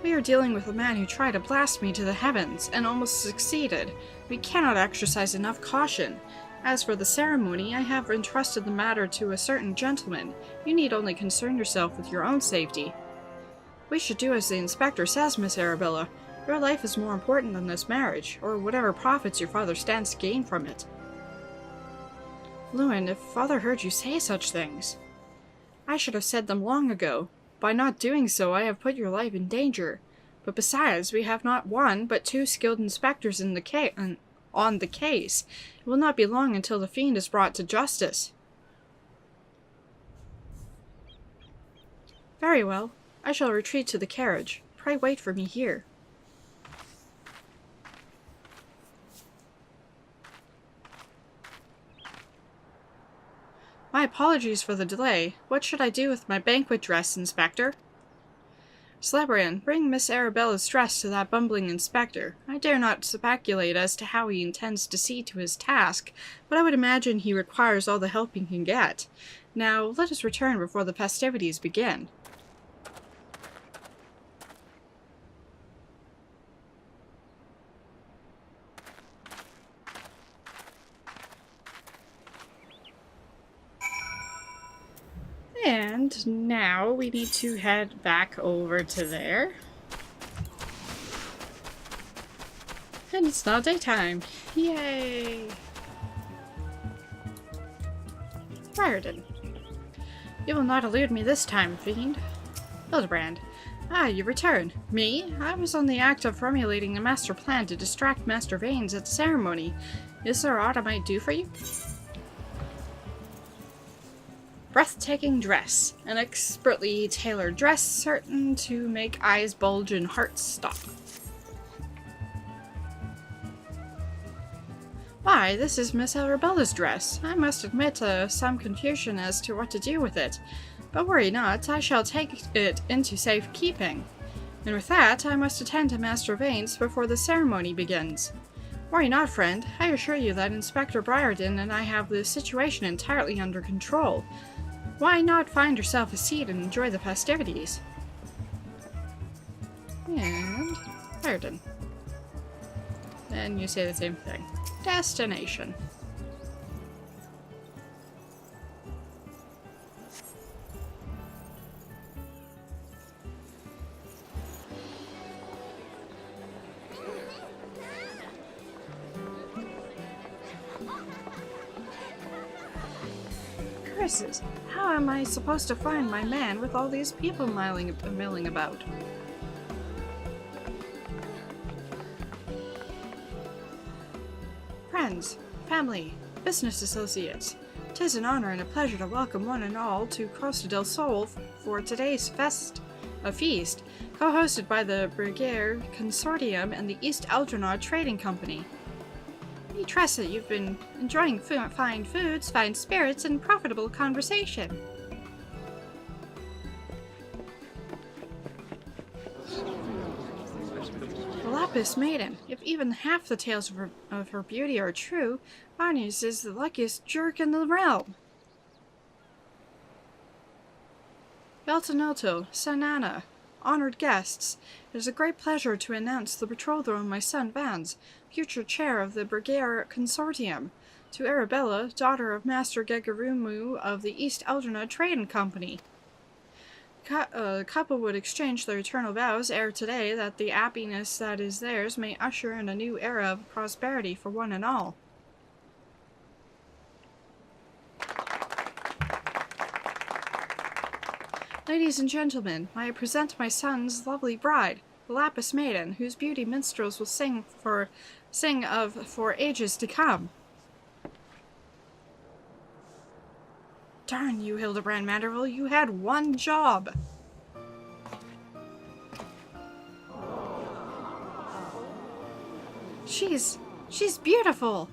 We are dealing with a man who tried to blast me to the heavens, and almost succeeded. We cannot exercise enough caution. As for the ceremony, I have entrusted the matter to a certain gentleman. You need only concern yourself with your own safety. We should do as the inspector says, Miss Arabella. Your life is more important than this marriage, or whatever profits your father stands to gain from it. Lewin, if Father heard you say such things... I should have said them long ago. By not doing so, I have put your life in danger. But besides, we have not one, but 2 skilled inspectors on the case. It will not be long until the fiend is brought to justice. Very well. I shall retreat to the carriage. Pray wait for me here. My apologies for the delay. What should I do with my banquet dress, Inspector? Hildibrand, bring Miss Arabella's dress to that bumbling inspector. I dare not speculate as to how he intends to see to his task, but I would imagine he requires all the help he can get. Now, let us return before the festivities begin. And now we need to head back over to there. And it's now daytime. Yay! Brierdien. You will not elude me this time, fiend. Hildibrand. Ah, you return. Me? I was on the act of formulating a master plan to distract Master Vanes at the ceremony. Is there aught I might do for you? Breathtaking dress. An expertly tailored dress, certain to make eyes bulge and hearts stop. Why, this is Miss Arabella's dress. I must admit to some confusion as to what to do with it. But worry not, I shall take it into safe keeping. And with that, I must attend to Master Vanes before the ceremony begins. Worry not, friend. I assure you that Inspector Brierdien and I have the situation entirely under control. Why not find yourself a seat and enjoy the festivities? And... Brierdien. Then you say the same thing. Destination. Curses! How am I supposed to find my man with all these people milling about? Friends, family, business associates, 'tis an honor and a pleasure to welcome one and all to Costa del Sol for today's feast, co-hosted by the Brierdien Consortium and the East Eldronod Trading Company. We trust that you've been enjoying fine foods, fine spirits, and profitable conversation. The Lapis Maiden. If even half the tales of her beauty are true, Barnes is the luckiest jerk in the realm. Beltonotto, Sanana, honored guests, it is a great pleasure to announce the betrothal of my son Vans, future chair of the Brierdien Consortium, to Arabella, daughter of Master Gegarumu of the East Eldronod Trading Company. The couple would exchange their eternal vows ere today that the happiness that is theirs may usher in a new era of prosperity for one and all. Ladies and gentlemen, I present my son's lovely bride, the Lapis Maiden, whose beauty minstrels will sing of for ages to come. Darn you, Hildibrand Manderville, you had one job! She's beautiful!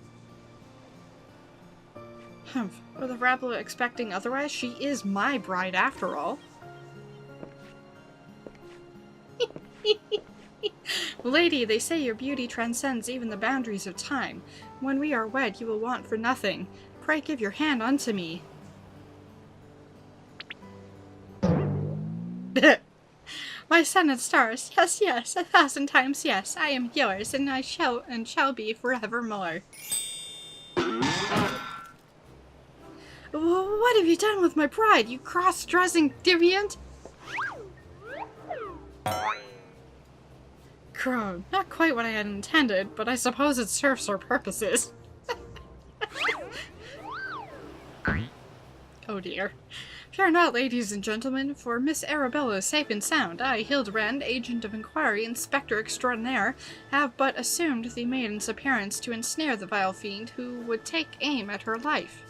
Humph, were the rabble expecting otherwise? She is my bride after all. Lady, they say your beauty transcends even the boundaries of time. When we are wed, you will want for nothing. Pray give your hand unto me. My sun and stars, yes, yes, 1,000 times yes, I am yours, and I shall be forevermore. What have you done with my bride, you cross-dressing deviant? Crone, not quite what I had intended, but I suppose it serves our purposes. Oh dear. Fear not, ladies and gentlemen, for Miss Arabella is safe and sound. I, Hildibrand, Agent of Inquiry, Inspector Extraordinaire, have but assumed the maiden's appearance to ensnare the vile fiend who would take aim at her life.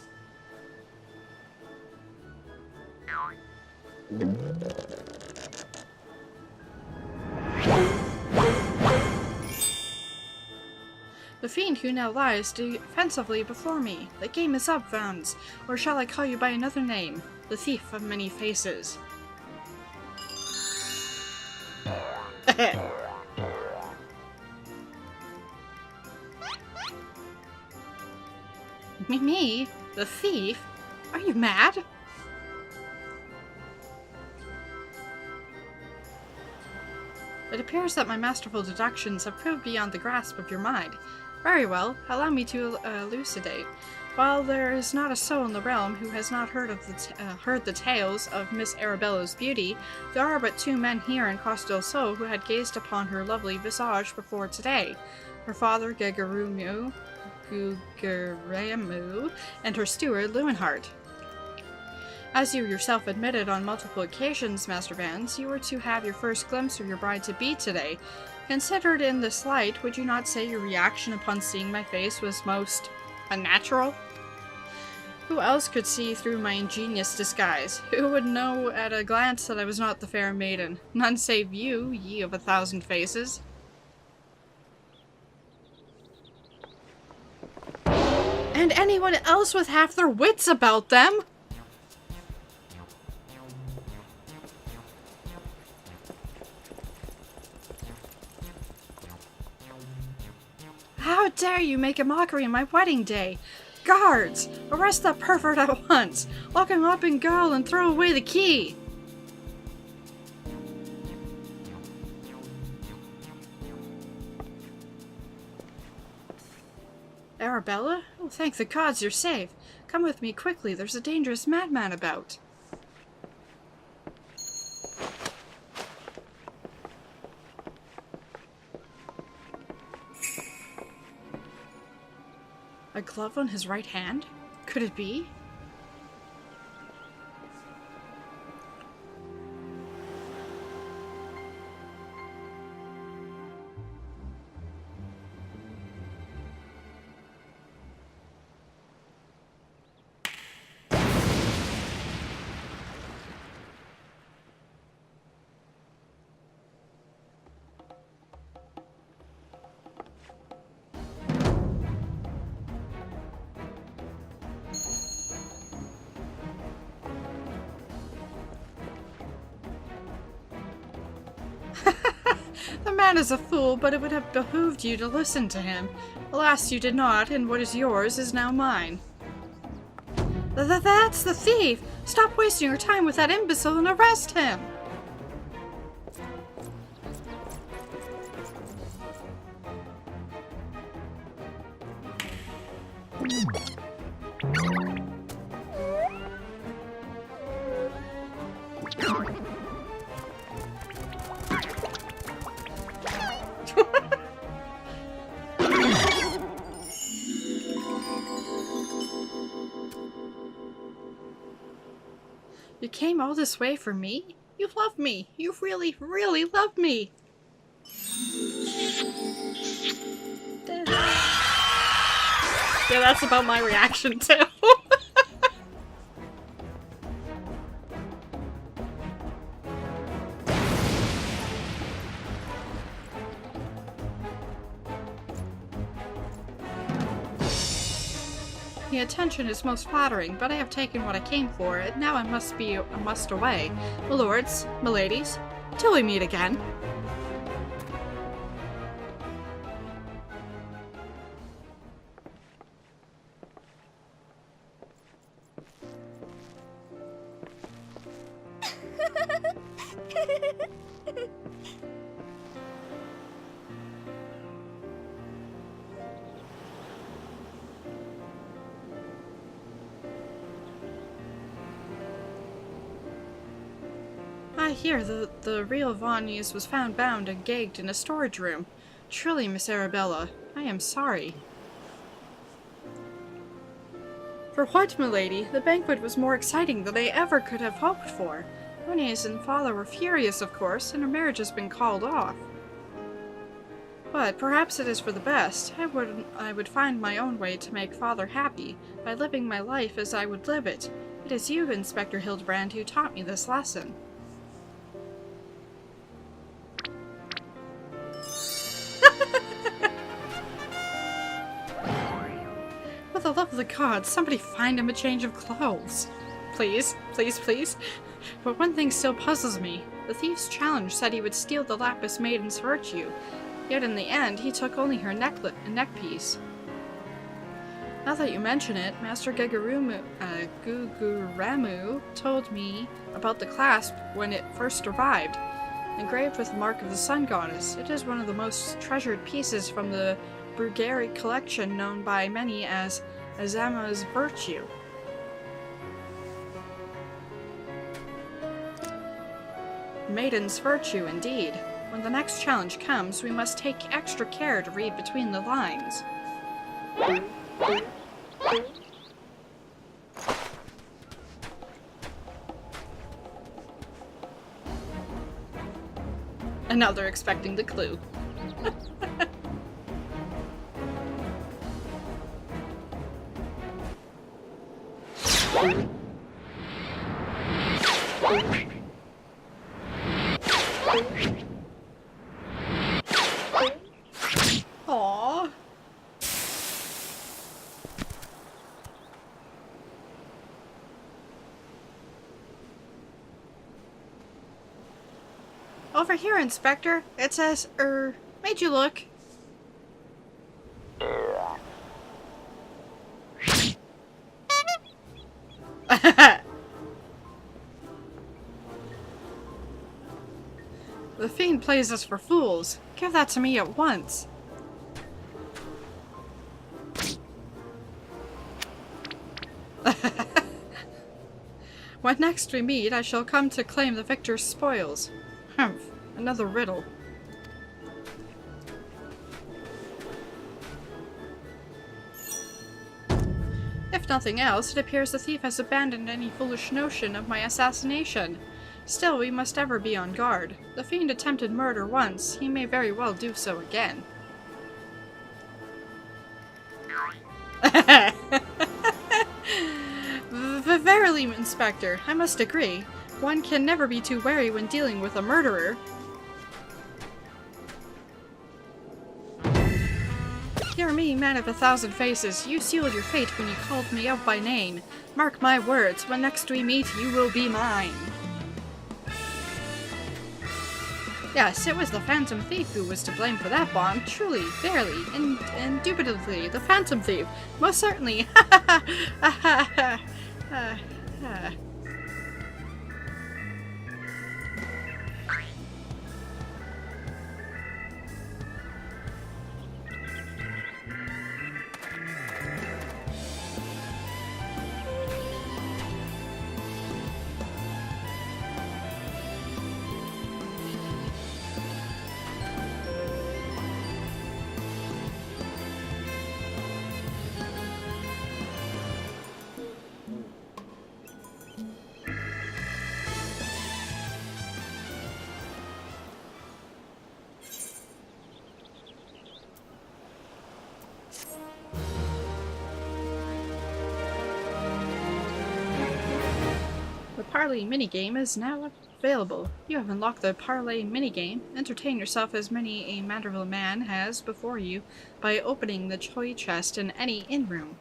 The fiend who now lies defensively before me. The game is up, Vans, or shall I call you by another name? The thief of many faces. Me? The thief? Are you mad? It appears that my masterful deductions have proved beyond the grasp of your mind. Very well, allow me to elucidate. While there is not a soul in the realm who has not heard the tales of Miss Arabella's beauty, there are but 2 men here in Costa del Sol who had gazed upon her lovely visage before today. Her father, Gugaremu, and her steward, Lewenhart. As you yourself admitted on multiple occasions, Master Vans, you were to have your first glimpse of your bride-to-be today. Considered in this light, would you not say your reaction upon seeing my face was most unnatural? Who else could see through my ingenious disguise? Who would know at a glance that I was not the fair maiden? None save you, ye of 1,000 faces. And anyone else with half their wits about them? How dare you make a mockery of my wedding day? Guards! Arrest that pervert at once! Lock him up in gaol and throw away the key! Arabella? Oh, thank the gods you're safe. Come with me quickly, there's a dangerous madman about. A glove on his right hand? Could it be? The man is a fool, but it would have behooved you to listen to him. Alas, you did not, and what is yours is now mine. That's the thief! Stop wasting your time with that imbecile and arrest him! You came all this way for me? You love me. You really, really love me. Yeah, that's about my reaction too. The attention is most flattering, but I have taken what I came for, and now I must away. My lords, my ladies, till we meet again. I hear the real Vanius was found bound and gagged in a storage room. Truly, Miss Arabella, I am sorry. For what, milady? The banquet was more exciting than I ever could have hoped for. Muniz and father were furious, of course, and her marriage has been called off. But perhaps it is for the best. I would find my own way to make father happy, by living my life as I would live it. It is you, Inspector Hildibrand, who taught me this lesson. For the love of the gods, somebody find him a change of clothes. Please, please, please. But one thing still puzzles me. The thief's challenge said he would steal the Lapis Maiden's virtue, yet in the end he took only her neckpiece. Now that you mention it, Master Guguramu told me about the clasp when it first arrived, engraved with the mark of the Sun Goddess. It is one of the most treasured pieces from the Brierdien collection, known by many as Azama's virtue. Maiden's virtue, indeed. When the next challenge comes, we must take extra care to read between the lines. And now they're expecting the clue. Aww. Over here, Inspector. It says, made you look. The fiend plays us for fools. Give that to me at once. When next we meet, I shall come to claim the victor's spoils. Humph, another riddle. If nothing else, it appears the thief has abandoned any foolish notion of my assassination. Still, we must ever be on guard. The fiend attempted murder once, he may very well do so again. Verily, Inspector, I must agree. One can never be too wary when dealing with a murderer. Hear me, man of 1,000 faces. You sealed your fate when you called me out by name. Mark my words, when next we meet, you will be mine. Yes, it was the Phantom Thief who was to blame for that bomb. Truly, verily, indubitably, the Phantom Thief. Most certainly. The Parlay minigame is now available. You have unlocked the Parlay minigame. Entertain yourself as many a Manderville man has before you by opening the toy chest in any inn room.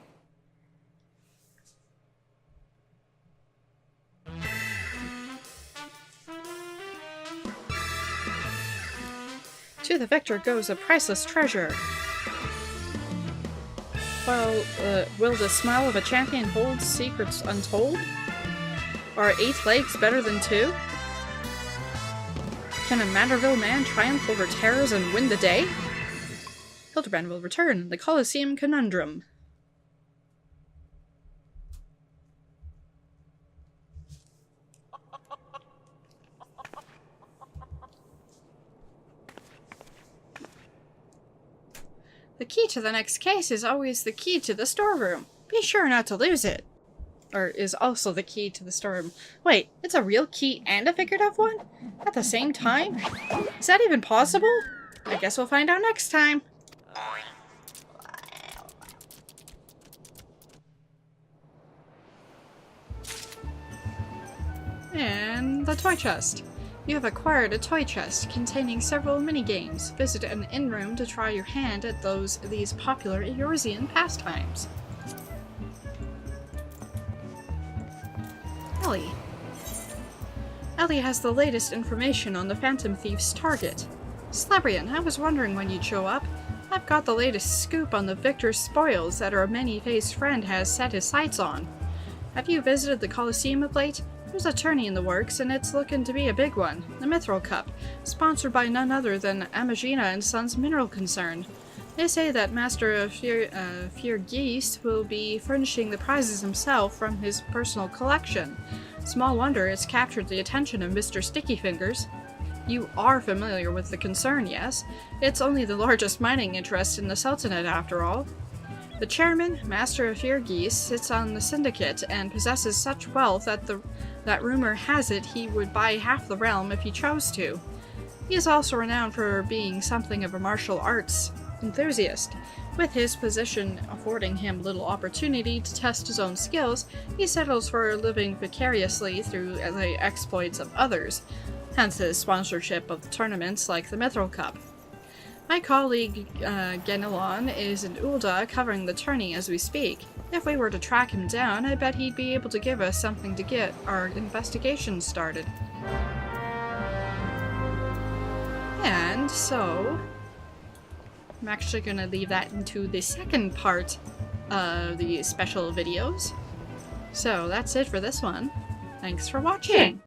To the victor goes a priceless treasure. Well, will the smile of a champion hold secrets untold? Are 8 legs better than 2? Can a Manderville man triumph over terrors and win the day? Hildibrand will return, the Colosseum Conundrum. The key to the next case is always the key to the storeroom. Be sure not to lose it. Or is also the key to the storeroom. Wait, it's a real key and a figurative one? At the same time? Is that even possible? I guess we'll find out next time. And the toy chest. You have acquired a toy chest containing several mini-games. Visit an inn-room to try your hand at these popular Eorzean pastimes. Ellie. Ellie has the latest information on the Phantom Thief's target. Celebrian, I was wondering when you'd show up. I've got the latest scoop on the victor's spoils that our many-faced friend has set his sights on. Have you visited the Colosseum of late? There's a tourney in the works, and it's looking to be a big one. The Mithril Cup, sponsored by none other than Amagina and Sons Mineral Concern. They say that Master Fiergeese will be furnishing the prizes himself from his personal collection. Small wonder it's captured the attention of Mr. Sticky Fingers. You are familiar with the concern, yes? It's only the largest mining interest in the Sultanate, after all. The chairman, Master Fiergeese, sits on the syndicate and possesses such wealth that rumor has it he would buy half the realm if he chose to. He is also renowned for being something of a martial arts enthusiast. With his position affording him little opportunity to test his own skills, he settles for living vicariously through the exploits of others, hence his sponsorship of tournaments like the Mithril Cup. My colleague Genelon is in Ulda covering the tourney as we speak. If we were to track him down, I bet he'd be able to give us something to get our investigation started. And so, I'm actually going to leave that into the second part of the special videos. So that's it for this one. Thanks for watching!